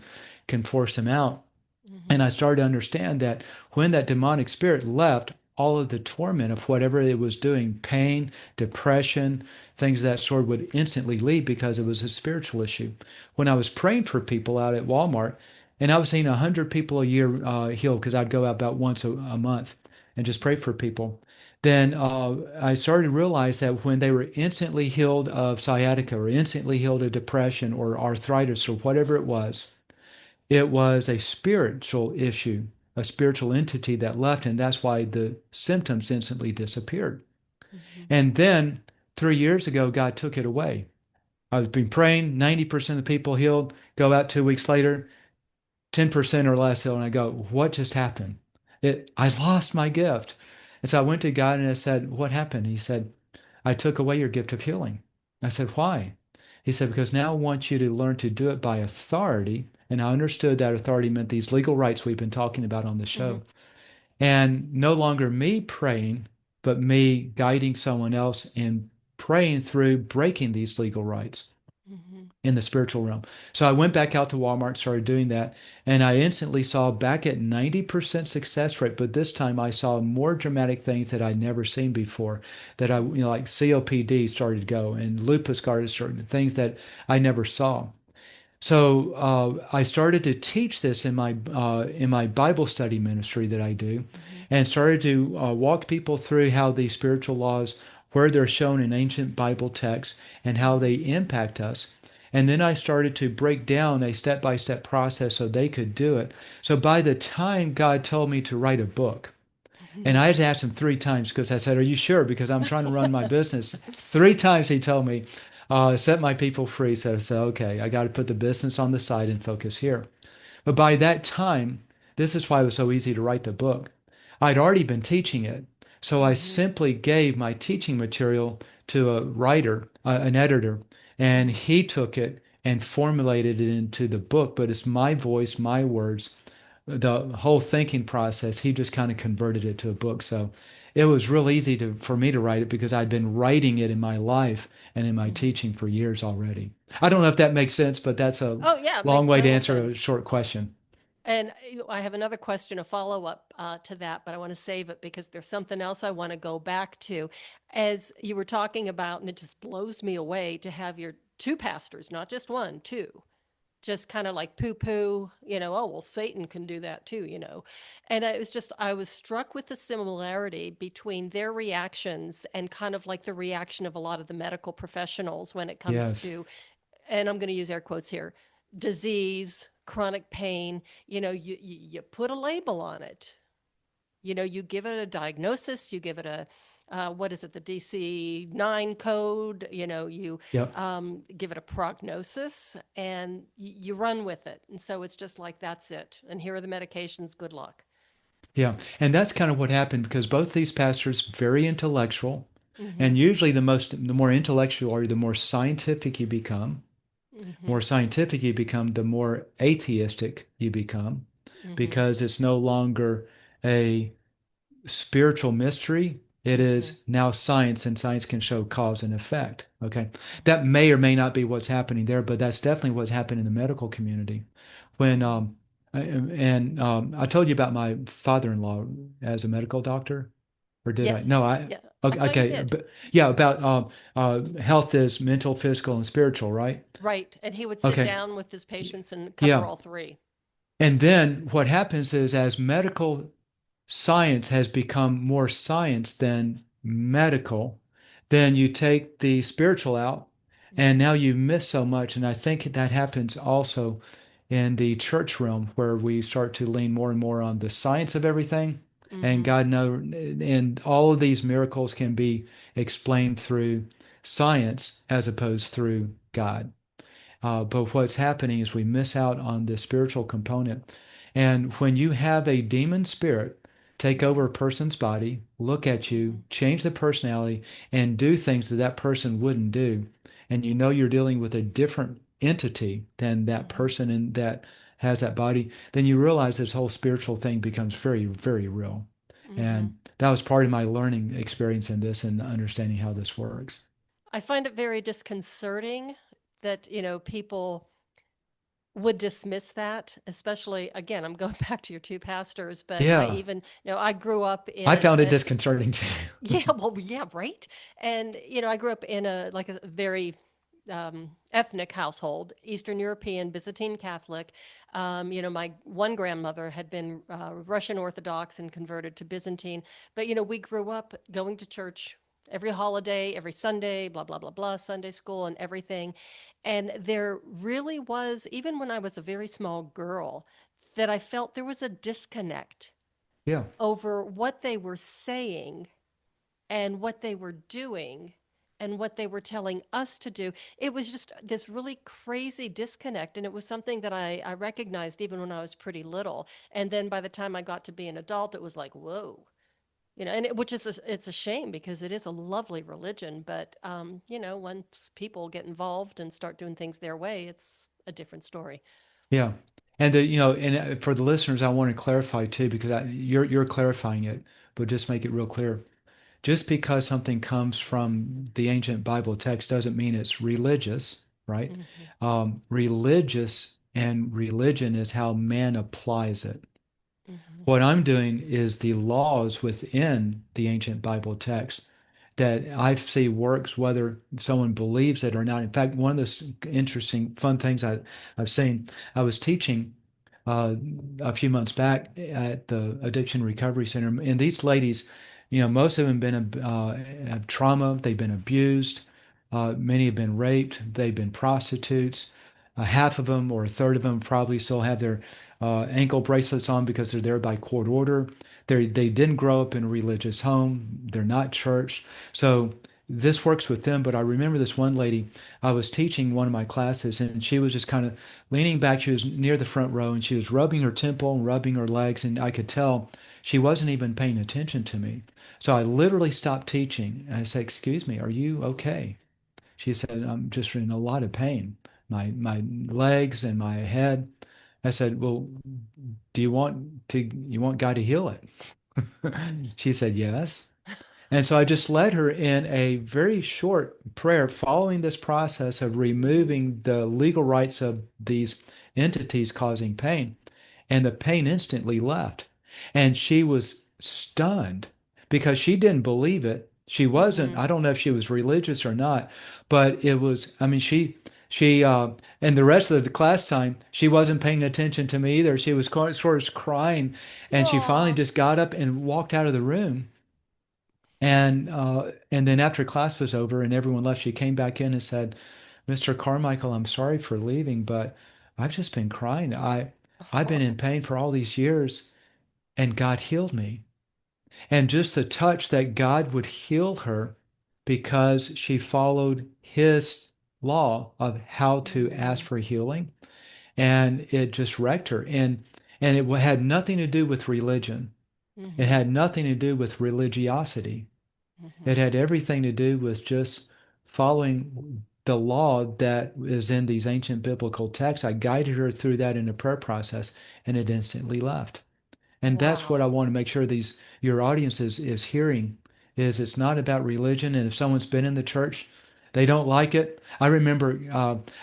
can force them out. Mm-hmm. And I started to understand that when that demonic spirit left, all of the torment of whatever it was doing, pain, depression, things of that sort, would instantly leave, because it was a spiritual issue. When I was praying for people out at Walmart, and I was seeing 100 people a year healed, because I'd go out about once a month and just pray for people. Then I started to realize that when they were instantly healed of sciatica, or instantly healed of depression or arthritis or whatever it was a spiritual issue, a spiritual entity that left, and that's why the symptoms instantly disappeared. Mm-hmm. And then 3 years ago, God took it away. I've been praying, 90% of the people healed, go out 2 weeks later, 10% or less healed, and I go, what just happened? I lost my gift. And so I went to God and I said, what happened? He said, I took away your gift of healing. I said, why? He said, because now I want you to learn to do it by authority. And I understood that authority meant these legal rights we've been talking about on the Mm-hmm. show. And no longer me praying, but me guiding someone else in praying through breaking these legal rights Mm-hmm. in the spiritual realm. So I went back out to Walmart, started doing that, and I instantly saw back at 90% success rate, but this time I saw more dramatic things that I'd never seen before, that like COPD started to go, and lupus started, things that I never saw. So I started to teach this in my Bible study ministry that I do, Mm-hmm. and started to walk people through how these spiritual laws, where they're shown in ancient Bible texts, and how Mm-hmm. they impact us. And then I started to break down a step-by-step process so they could do it. So by the time God told me to write a book, and I had to ask him 3 times, because I said, "Are you sure?" Because I'm trying to run my business. 3 times he told me, "Set my people free." So I said, "Okay, I got to put the business on the side and focus here." But by that time, this is why it was so easy to write the book. I'd already been teaching it. So I Mm-hmm. simply gave my teaching material to a writer, an editor, and Mm-hmm. he took it and formulated it into the book. But it's my voice, my words, the whole thinking process. He just kind of converted it to a book. So it was real easy for me to write it, because I'd been writing it in my life and in my Mm-hmm. teaching for years already. I don't know if that makes sense, but that's a Oh, yeah, it long makes way to total answer a sense. short question. And I have another question, a follow up to that, but I want to save it because there's something else I want to go back to. As you were talking about, and it just blows me away to have your two pastors, not just one, two. just kind of like poo poo, oh, well, Satan can do that too. And it was just, I was struck with the similarity between their reactions and kind of like the reaction of a lot of the medical professionals when it comes Yes. to, and I'm going to use air quotes here, disease, chronic pain. You put a label on it. You give it a diagnosis, you give it a, what is it, the DC-9 code, you Yep. give it a prognosis and you run with it. And so it's just like, that's it. And here are the medications. Good luck. Yeah. And that's kind of what happened because both these pastors very intellectual, Mm-hmm. and usually the more intellectual are you, the more scientific you become. Mm-hmm. More scientific you become, the more atheistic you become, Mm-hmm. because it's no longer a spiritual mystery. It Mm-hmm. is now science, and science can show cause and effect. Okay. That may or may not be what's happening there, but that's definitely what's happened in the medical community. When, Mm-hmm. I told you about my father-in-law as a medical doctor, or did I? No, Yes. I, Yeah. I okay, thought you okay. did. But yeah, about health is mental, physical, and spiritual, right? Right. And he would sit Okay. down with his patients and cover Yeah. all three. And then what happens is as medical science has become more science than medical, then you take the spiritual out and Mm-hmm. now you miss so much. And I think that happens also in the church realm where we start to lean more and more on the science of everything. And Mm-hmm. God knows, and all of these miracles can be explained through science as opposed through God. But what's happening is we miss out on the spiritual component. And when you have a demon spirit take over a person's body, look at Mm-hmm. you, change the personality, and do things that that person wouldn't do, and you know you're dealing with a different entity than that Mm-hmm. person in that has that body, then you realize this whole spiritual thing becomes very, very real. Mm-hmm. And that was part of my learning experience in this and understanding how this works. I find it very disconcerting that, people would dismiss that, especially again, I'm going back to your two pastors, but I Yeah, even, I grew up I in found it a disconcerting too. yeah, well, yeah, right. And, I grew up in a like a very ethnic household, Eastern European, Byzantine Catholic. My one grandmother had been Russian Orthodox and converted to Byzantine. But, we grew up going to church every holiday, every Sunday, blah, blah, blah, blah, Sunday school and everything. And there really was, even when I was a very small girl, that I felt there was a disconnect Yeah. over what they were saying and what they were doing and what they were telling us to do. It was just this really crazy disconnect. And it was something that I recognized even when I was pretty little. And then by the time I got to be an adult, it was like, whoa. Which is it's a shame because it is a lovely religion, but once people get involved and start doing things their way, it's a different story. Yeah. And for the listeners, I want to clarify too, because you're clarifying it, but just make it real clear. Just because something comes from the ancient Bible text doesn't mean it's religious, right? Hmm. Religious and religion is how man applies it. Hmm. What I'm doing is the laws within the ancient Bible text that I see works whether someone believes it or not. In fact, one of the interesting, fun things I've seen, I was teaching uh, a few months back at the Addiction Recovery Center, and these ladies, most of them have trauma, they've been abused, many have been raped, they've been prostitutes. Half of them or a third of them probably still have their ankle bracelets on because they're there by court order. They didn't grow up in a religious home. They're not church. So this works with them. But I remember this one lady, I was teaching one of my classes, and she was just kind of leaning back. She was near the front row, and she was rubbing her temple and rubbing her legs. And I could tell she wasn't even paying attention to me. So I literally stopped teaching. And I said, "Excuse me, are you okay?" She said, "I'm just in a lot of pain. My legs and my head." I said, "Well, do you want God to heal it?" She said, "Yes." And so I just led her in a very short prayer following this process of Hmm. removing the legal rights of these entities causing pain. And the pain instantly left. And she was stunned because she didn't believe it. She wasn't, Hmm. I don't know if she was religious or not, but it was, I mean, She and the rest of the class time, she wasn't paying attention to me either. She was sort of crying, and she finally Oh, just got up and walked out of the room. And then after class was over and everyone left, she came back in and said, "Mr. Carmichael, I'm sorry for leaving, but I've just been crying. I've been in pain for all these years, and God healed me." And just the touch that God would heal her because she followed his law of how to ask mm-hmm. for healing. And it just wrecked her. And it had nothing to do with religion. It Mm-hmm. had nothing to do with religiosity. Mm-hmm. It had everything to do with just following the law that is in these ancient biblical texts. I guided her through that in a prayer process, and it instantly left. And that's what I Wow. want to make sure these your audience is hearing is it's not about religion. And if someone's been in the church, they don't like it. I remember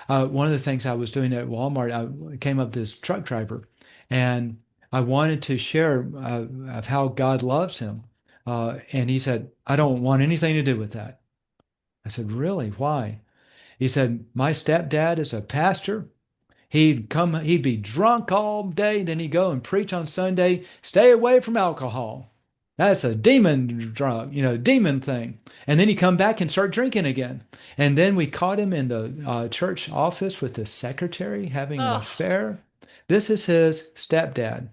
one of the things I was doing at Walmart. I came up this truck driver, and I wanted to share of how God loves him. And he said, "I don't want anything to do with that." I said, "Really? Why?" He said, "My stepdad is a pastor. He'd be drunk all day, then he'd go and preach on Sunday, stay away from alcohol. That's a demon drug, demon thing." And then he'd come back and start drinking again. And then we caught him in the church office with the secretary having an Oh, affair. This is his stepdad.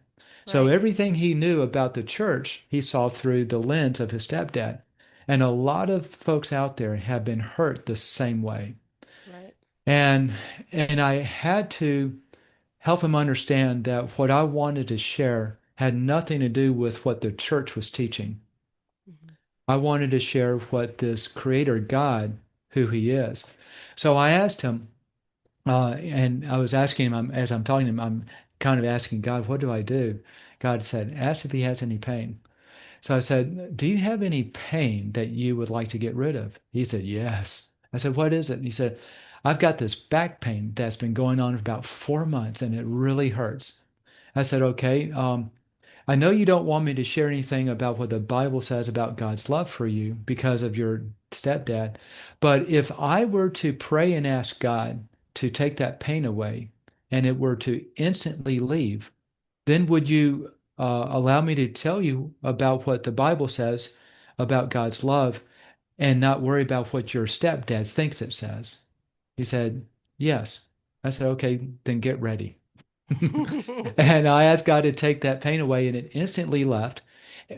So right, everything he knew about the church, he saw through the lens of his stepdad. And a lot of folks out there have been hurt the same way. right. And and I had to help him understand that what I wanted to share had nothing to do with what the church was teaching. Mm-hmm. I wanted to share what this creator God, who he is. So I asked him, and I was asking him, as I'm talking to him, I'm kind of asking God, what do I do? God said, ask if he has any pain. So I said, do you have any pain that you would like to get rid of? He said, yes. I said, what is it? And he said, I've got this back pain that's been going on for about 4 months and it really hurts. I said, okay, I know you don't want me to share anything about what the Bible says about God's love for you because of your stepdad. But if I were to pray and ask God to take that pain away and it were to instantly leave, then would you allow me to tell you about what the Bible says about God's love and not worry about what your stepdad thinks it says? He said, yes. I said, okay, then get ready. And I asked God to take that pain away, and it instantly left.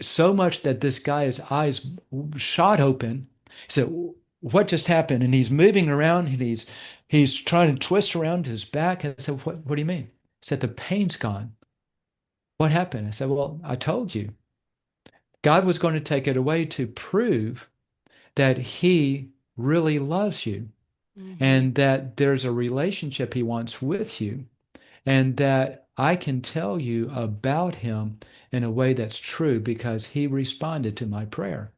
So much that this guy's eyes shot open. He said, "What just happened?" And he's moving around, and he's trying to twist around his back. I said, "What do you mean?" He said, "The pain's gone." What happened? I said, "Well, I told you. God was going to take it away to prove that He really loves you Mm-hmm. and that there's a relationship He wants with you, and that I can tell you about him in a way that's true because he responded to my prayer."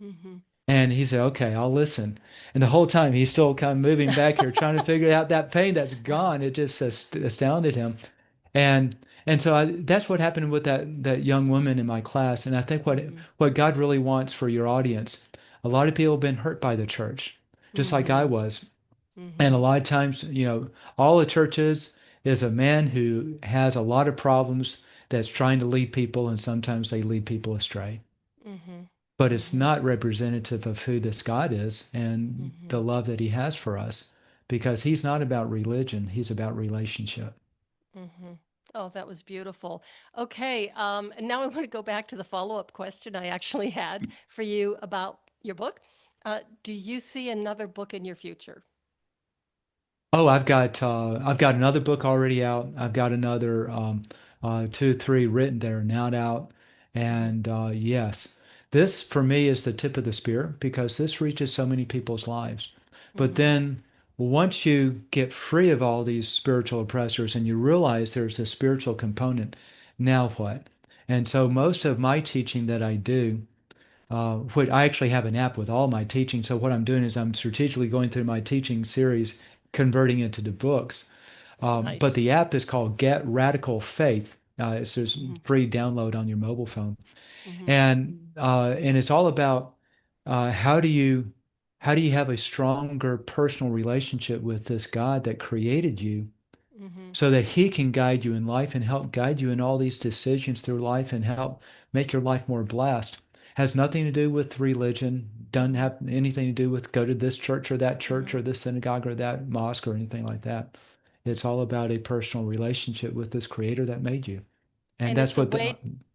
Mm-hmm. And he said, okay, I'll listen. And the whole time he's still kind of moving back here, trying to figure out that pain that's gone. It just astounded him. And and so that's what happened with that young woman in my class. And I think Mm-hmm. what God really wants for your audience, a lot of people have been hurt by the church, just like I Mm-hmm. was. And a Mm-hmm. lot of times, all the church is a man who has a lot of problems that's trying to lead people, and sometimes they lead people astray. Mm-hmm. But it's Mm-hmm. not representative of who this God is and Mm-hmm. the love that he has for us, because he's not about religion, he's about relationship. Mm-hmm. Oh, that was beautiful. Okay, and now I want to go back to the follow-up question I actually had for you about your book. Do you see another book in your future? Oh, I've got another book already out. I've got another two, three written that are not out. Mm-hmm. And yes, this for me is the tip of the spear because this reaches so many people's lives. But Mm-hmm. then once you get free of all these spiritual oppressors and you realize there's a spiritual component, now what? And so most of my teaching that I do, what I actually have an app with all my teaching. So what I'm doing is I'm strategically going through my teaching series, converting it to the books. But Nice. the app is called Get Radical Faith. It's just Mm-hmm. free download on your mobile phone, Mm-hmm. and it's all about how do you how do you have a stronger personal relationship with this God that created you Hmm. so that he can guide you in life and help guide you in all these decisions through life and help make your life more blessed? Has nothing to do with religion, doesn't Hmm. have anything to do with go to this church Hmm. or this synagogue or that mosque or anything like that. It's all about a personal relationship with this creator that made you. And And that's what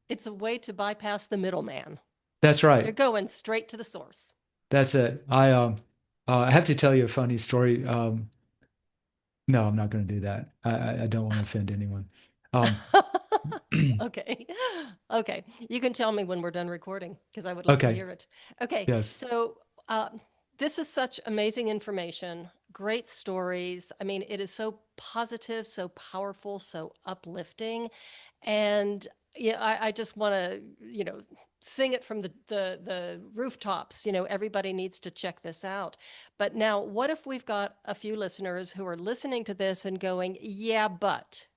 it's a way to bypass the middleman. that's You're right. going straight to the source. That's it. I have to tell you a funny story. No, I'm not going to do that. I don't want to offend anyone. Um, Okay. Okay. You can tell me when we're done recording because I would love to okay. hear it. Okay. Yes. So, uh, this is such amazing information, great stories. I mean, it is so positive, so powerful, so uplifting. And yeah, I just want to, sing it from the rooftops. Everybody needs to check this out. But now, what if we've got a few listeners who are listening to this and going, yeah, but,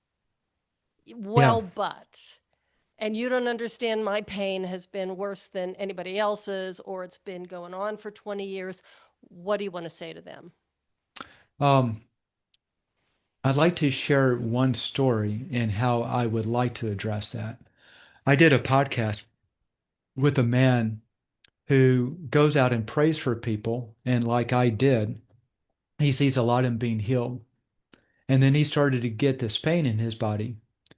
Yeah. well, but, and you don't understand my pain has been worse than anybody else's, or it's been going on for 20 years. What do you want to say to them? Um, I'd like to share one story and how I would like to address that. I did a podcast with a man who goes out and prays for people, and like I did, he sees a lot of them being healed. And then he started to get this pain in his body,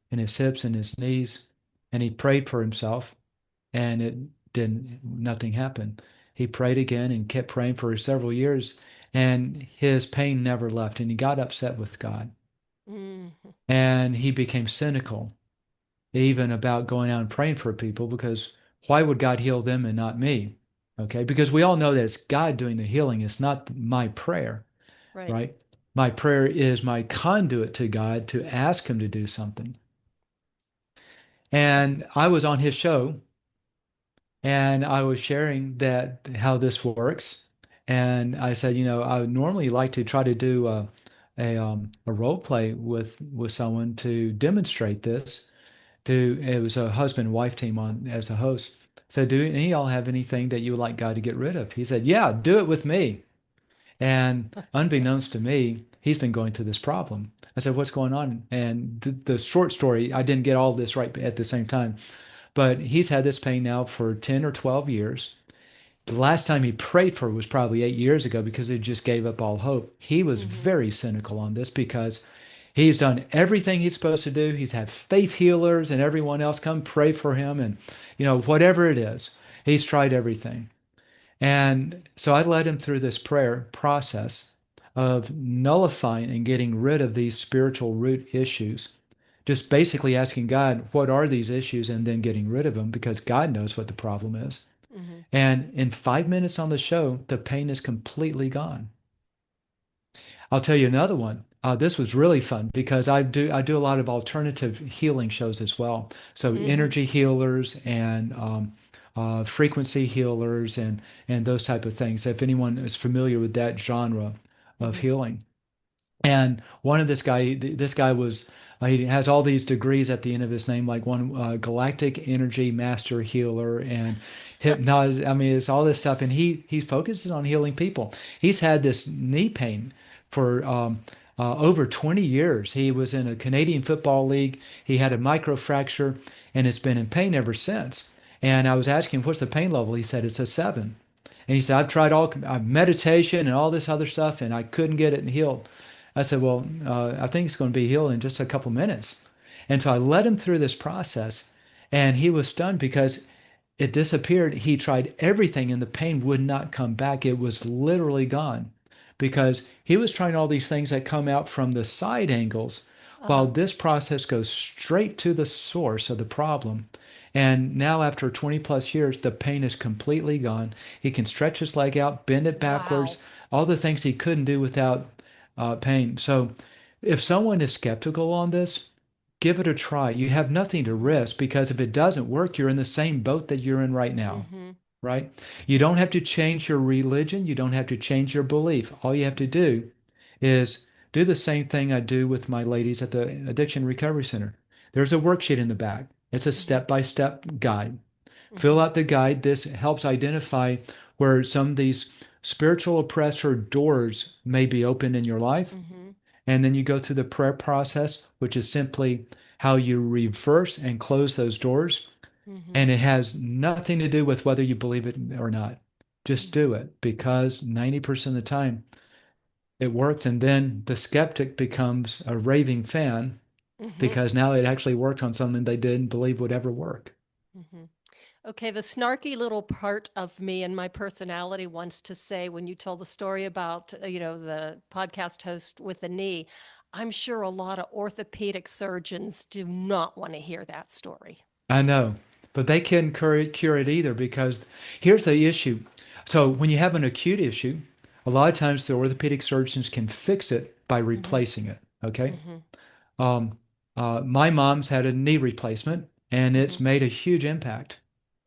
in his hips and his knees, and he prayed for himself, and it didn't, nothing happened. He prayed again and kept praying for several years, and his pain never left, and he got upset with God. Mm-hmm. And he became cynical, even about going out and praying for people, because why would God heal them and not me? Okay, because we all know that it's God doing the healing. It's not my prayer, Right. right? My prayer is my conduit to God to ask him to do something. And I was on his show and I was sharing that how this works. And I said, I would normally like to try to do a role play with someone to demonstrate this. It was a husband and wife team on as a host. So, do any of y'all have anything that you would like God to get rid of? He said, yeah, do it with me. And unbeknownst to me, he's been going through this problem. I said, what's going on? And the short story, I didn't get all this right at the same time, but he's had this pain now for 10 or 12 years. The last time he prayed for it was probably 8 years ago because he just gave up all hope. He was Mm-hmm. very cynical on this because he's done everything he's supposed to do. He's had faith healers and everyone else come pray for him. And, whatever it is, he's tried everything. And so I led him through this prayer process of nullifying and getting rid of these spiritual root issues. Just basically asking God, what are these issues? And then getting rid of them because God knows what the problem is. Mm-hmm. And in 5 minutes on the show, the pain is completely gone. I'll tell you another one. This was really fun because I do a lot of alternative healing shows as well. So Mm-hmm. energy healers and frequency healers and those type of things. If anyone is familiar with that genre of Mm-hmm. healing, and one of this guy was he has all these degrees at the end of his name, like one galactic energy master healer and hypnosis. I mean, it's all this stuff, and he focuses on healing people. He's had this knee pain for over 20 years. He was in a Canadian Football League. He had a microfracture and has been in pain ever since. And I was asking, what's the pain level? He said it's a 7. And he said, I've tried all meditation and all this other stuff, and I couldn't get it healed. I said, well, I think it's going to be healed in just a couple minutes. And so I led him through this process, and he was stunned because it disappeared. He tried everything, and the pain would not come back. It was literally gone because he was trying all these things that come out from the side angles, while Uh-huh. this process goes straight to the source of the problem. And now, after 20 plus years, the pain is completely gone. He can stretch his leg out, bend it Wow. backwards, all the things he couldn't do without pain. So, if someone is skeptical on this, give it a try. You have nothing to risk because if it doesn't work, you're in the same boat that you're in right now, Mm-hmm. right? You don't have to change your religion. You don't have to change your belief. All you have to do is do the same thing I do with my ladies at the Addiction Recovery Center. There's a worksheet in the back. It's a Mm-hmm. step by step guide. Fill Mm-hmm. out the guide. This helps identify where some of these spiritual oppressor doors may be open in your life. Mm-hmm. And then you go through the prayer process, which is simply how you reverse and close those doors. Mm-hmm. And it has nothing to do with whether you believe it or not. Just Mm-hmm. do it, because 90% of the time it works. And then the skeptic becomes a raving fan, Mm-hmm. because now it actually worked on something they didn't believe would ever work. Mm-hmm. Okay, the snarky little part of me and my personality wants to say, when you told the story about, the podcast host with the knee, I'm sure a lot of orthopedic surgeons do not want to hear that story. I know, but they can't cure it either, because here's the issue. So when you have an acute issue, a lot of times the orthopedic surgeons can fix it by Mm-hmm. replacing it. Okay. Mm-hmm. Um, my mom's had a knee replacement, and Mm-hmm. it's made a huge impact.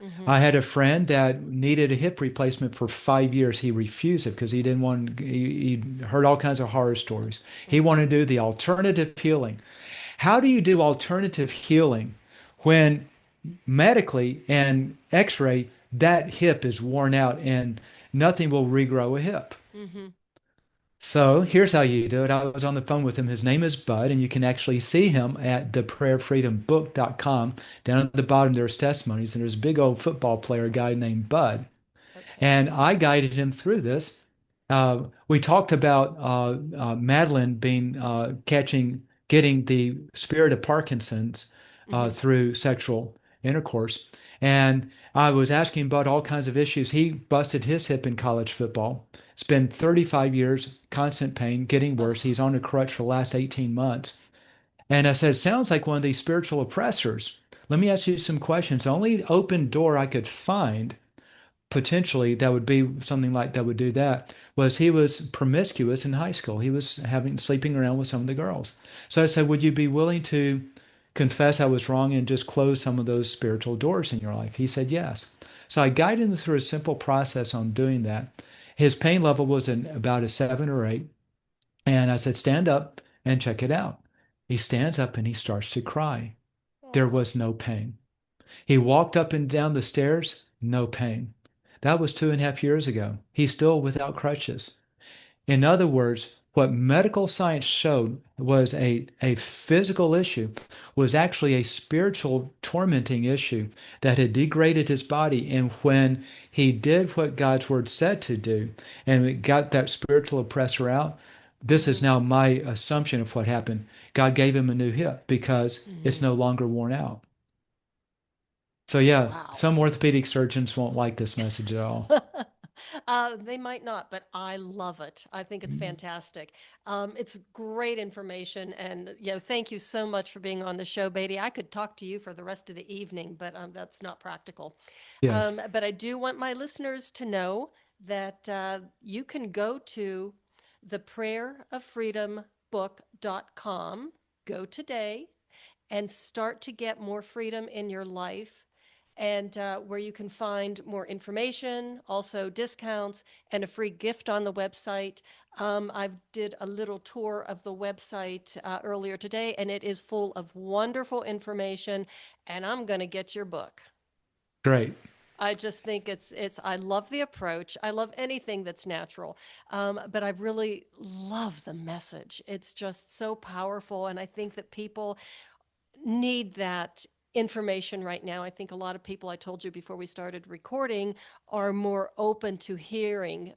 Mm-hmm. I had a friend that needed a hip replacement for 5 years. He refused it because he didn't want, he heard all kinds of horror stories. He Mm-hmm. wanted to do the alternative healing. How do you do alternative healing when medically and x-ray that hip is worn out and nothing will regrow a hip? Mm-hmm. So here's how you do it. I was on the phone with him. His name is Bud, and you can actually see him at theprayerfreedombook.com. Down at the bottom, there's testimonies, and there's a big old football player guy named Bud. Okay. And I guided him through this. We talked about Madeline being getting the spirit of Parkinson's Mm-hmm. through sexual intercourse. And I was asking Bud all kinds of issues. He busted his hip in college football. It's been 35 years, constant pain, getting worse. Oh. He's on a crutch for the last 18 months. And I said, sounds like one of these spiritual oppressors. Let me ask you some questions. The only open door I could find potentially that would be something like that would do that was he was promiscuous in high school. He was having sleeping around with some of the girls. So I said, would you be willing to confess I was wrong and just close some of those spiritual doors in your life? He said yes. So I guided him through a simple process on doing that. His pain level was in about a 7 or 8. And I said, stand up and check it out. He stands up and he starts to cry. There Oh. was no pain. He walked up and down the stairs, no pain. That was 2.5 years ago. He's still without crutches. In other words, what medical science showed was a physical issue was actually a spiritual tormenting issue that had degraded his body. And when he did what God's word said to do and it got that spiritual oppressor out, this Mm-hmm. is now my assumption of what happened. God gave him a new hip because it's Mm-hmm. no longer worn out. So yeah, Wow. some orthopedic surgeons won't like this message at all. They might not, but I love it. I think it's fantastic. It's great information, and thank you so much for being on the show, Beatty. I could talk to you for the rest of the evening, but that's not practical. Yes. But I do want my listeners to know that you can go to theprayeroffreedombook.com, go today, and start to get more freedom in your life, and where you can find more information, also discounts, and a free gift on the website. I did a little tour of the website earlier today, and it is full of wonderful information. And I'm going to get your book. Great. I just think I love the approach. I love anything that's natural. But I really love the message. It's just so powerful. And I think that people need that information right now. I think a lot of people, I told you before we started recording, are more open to hearing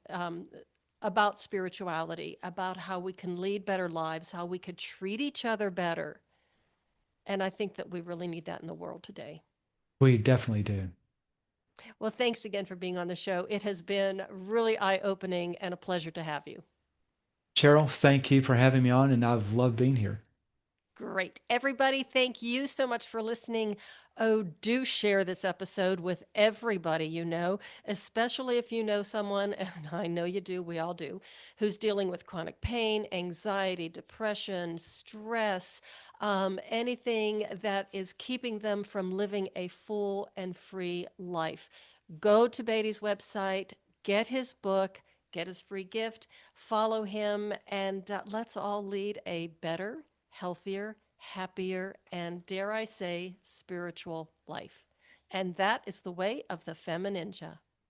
about spirituality, about how we can lead better lives, how we could treat each other better. And I think that we really need that in the world today. We definitely do. Well, thanks again for being on the show. It has been really eye opening and a pleasure to have you. Cheryl, thank you for having me on, and I've loved being here. Great. Everybody, thank you so much for listening. Oh, do share this episode with everybody you know, especially if you know someone, and I know you do, we all do, who's dealing with chronic pain, anxiety, depression, stress, anything that is keeping them from living a full and free life. Go to Beatty's website, get his book, get his free gift, follow him, and let's all lead a better, healthier, happier, and dare I say, spiritual life. And that is the way of the FemiNinja.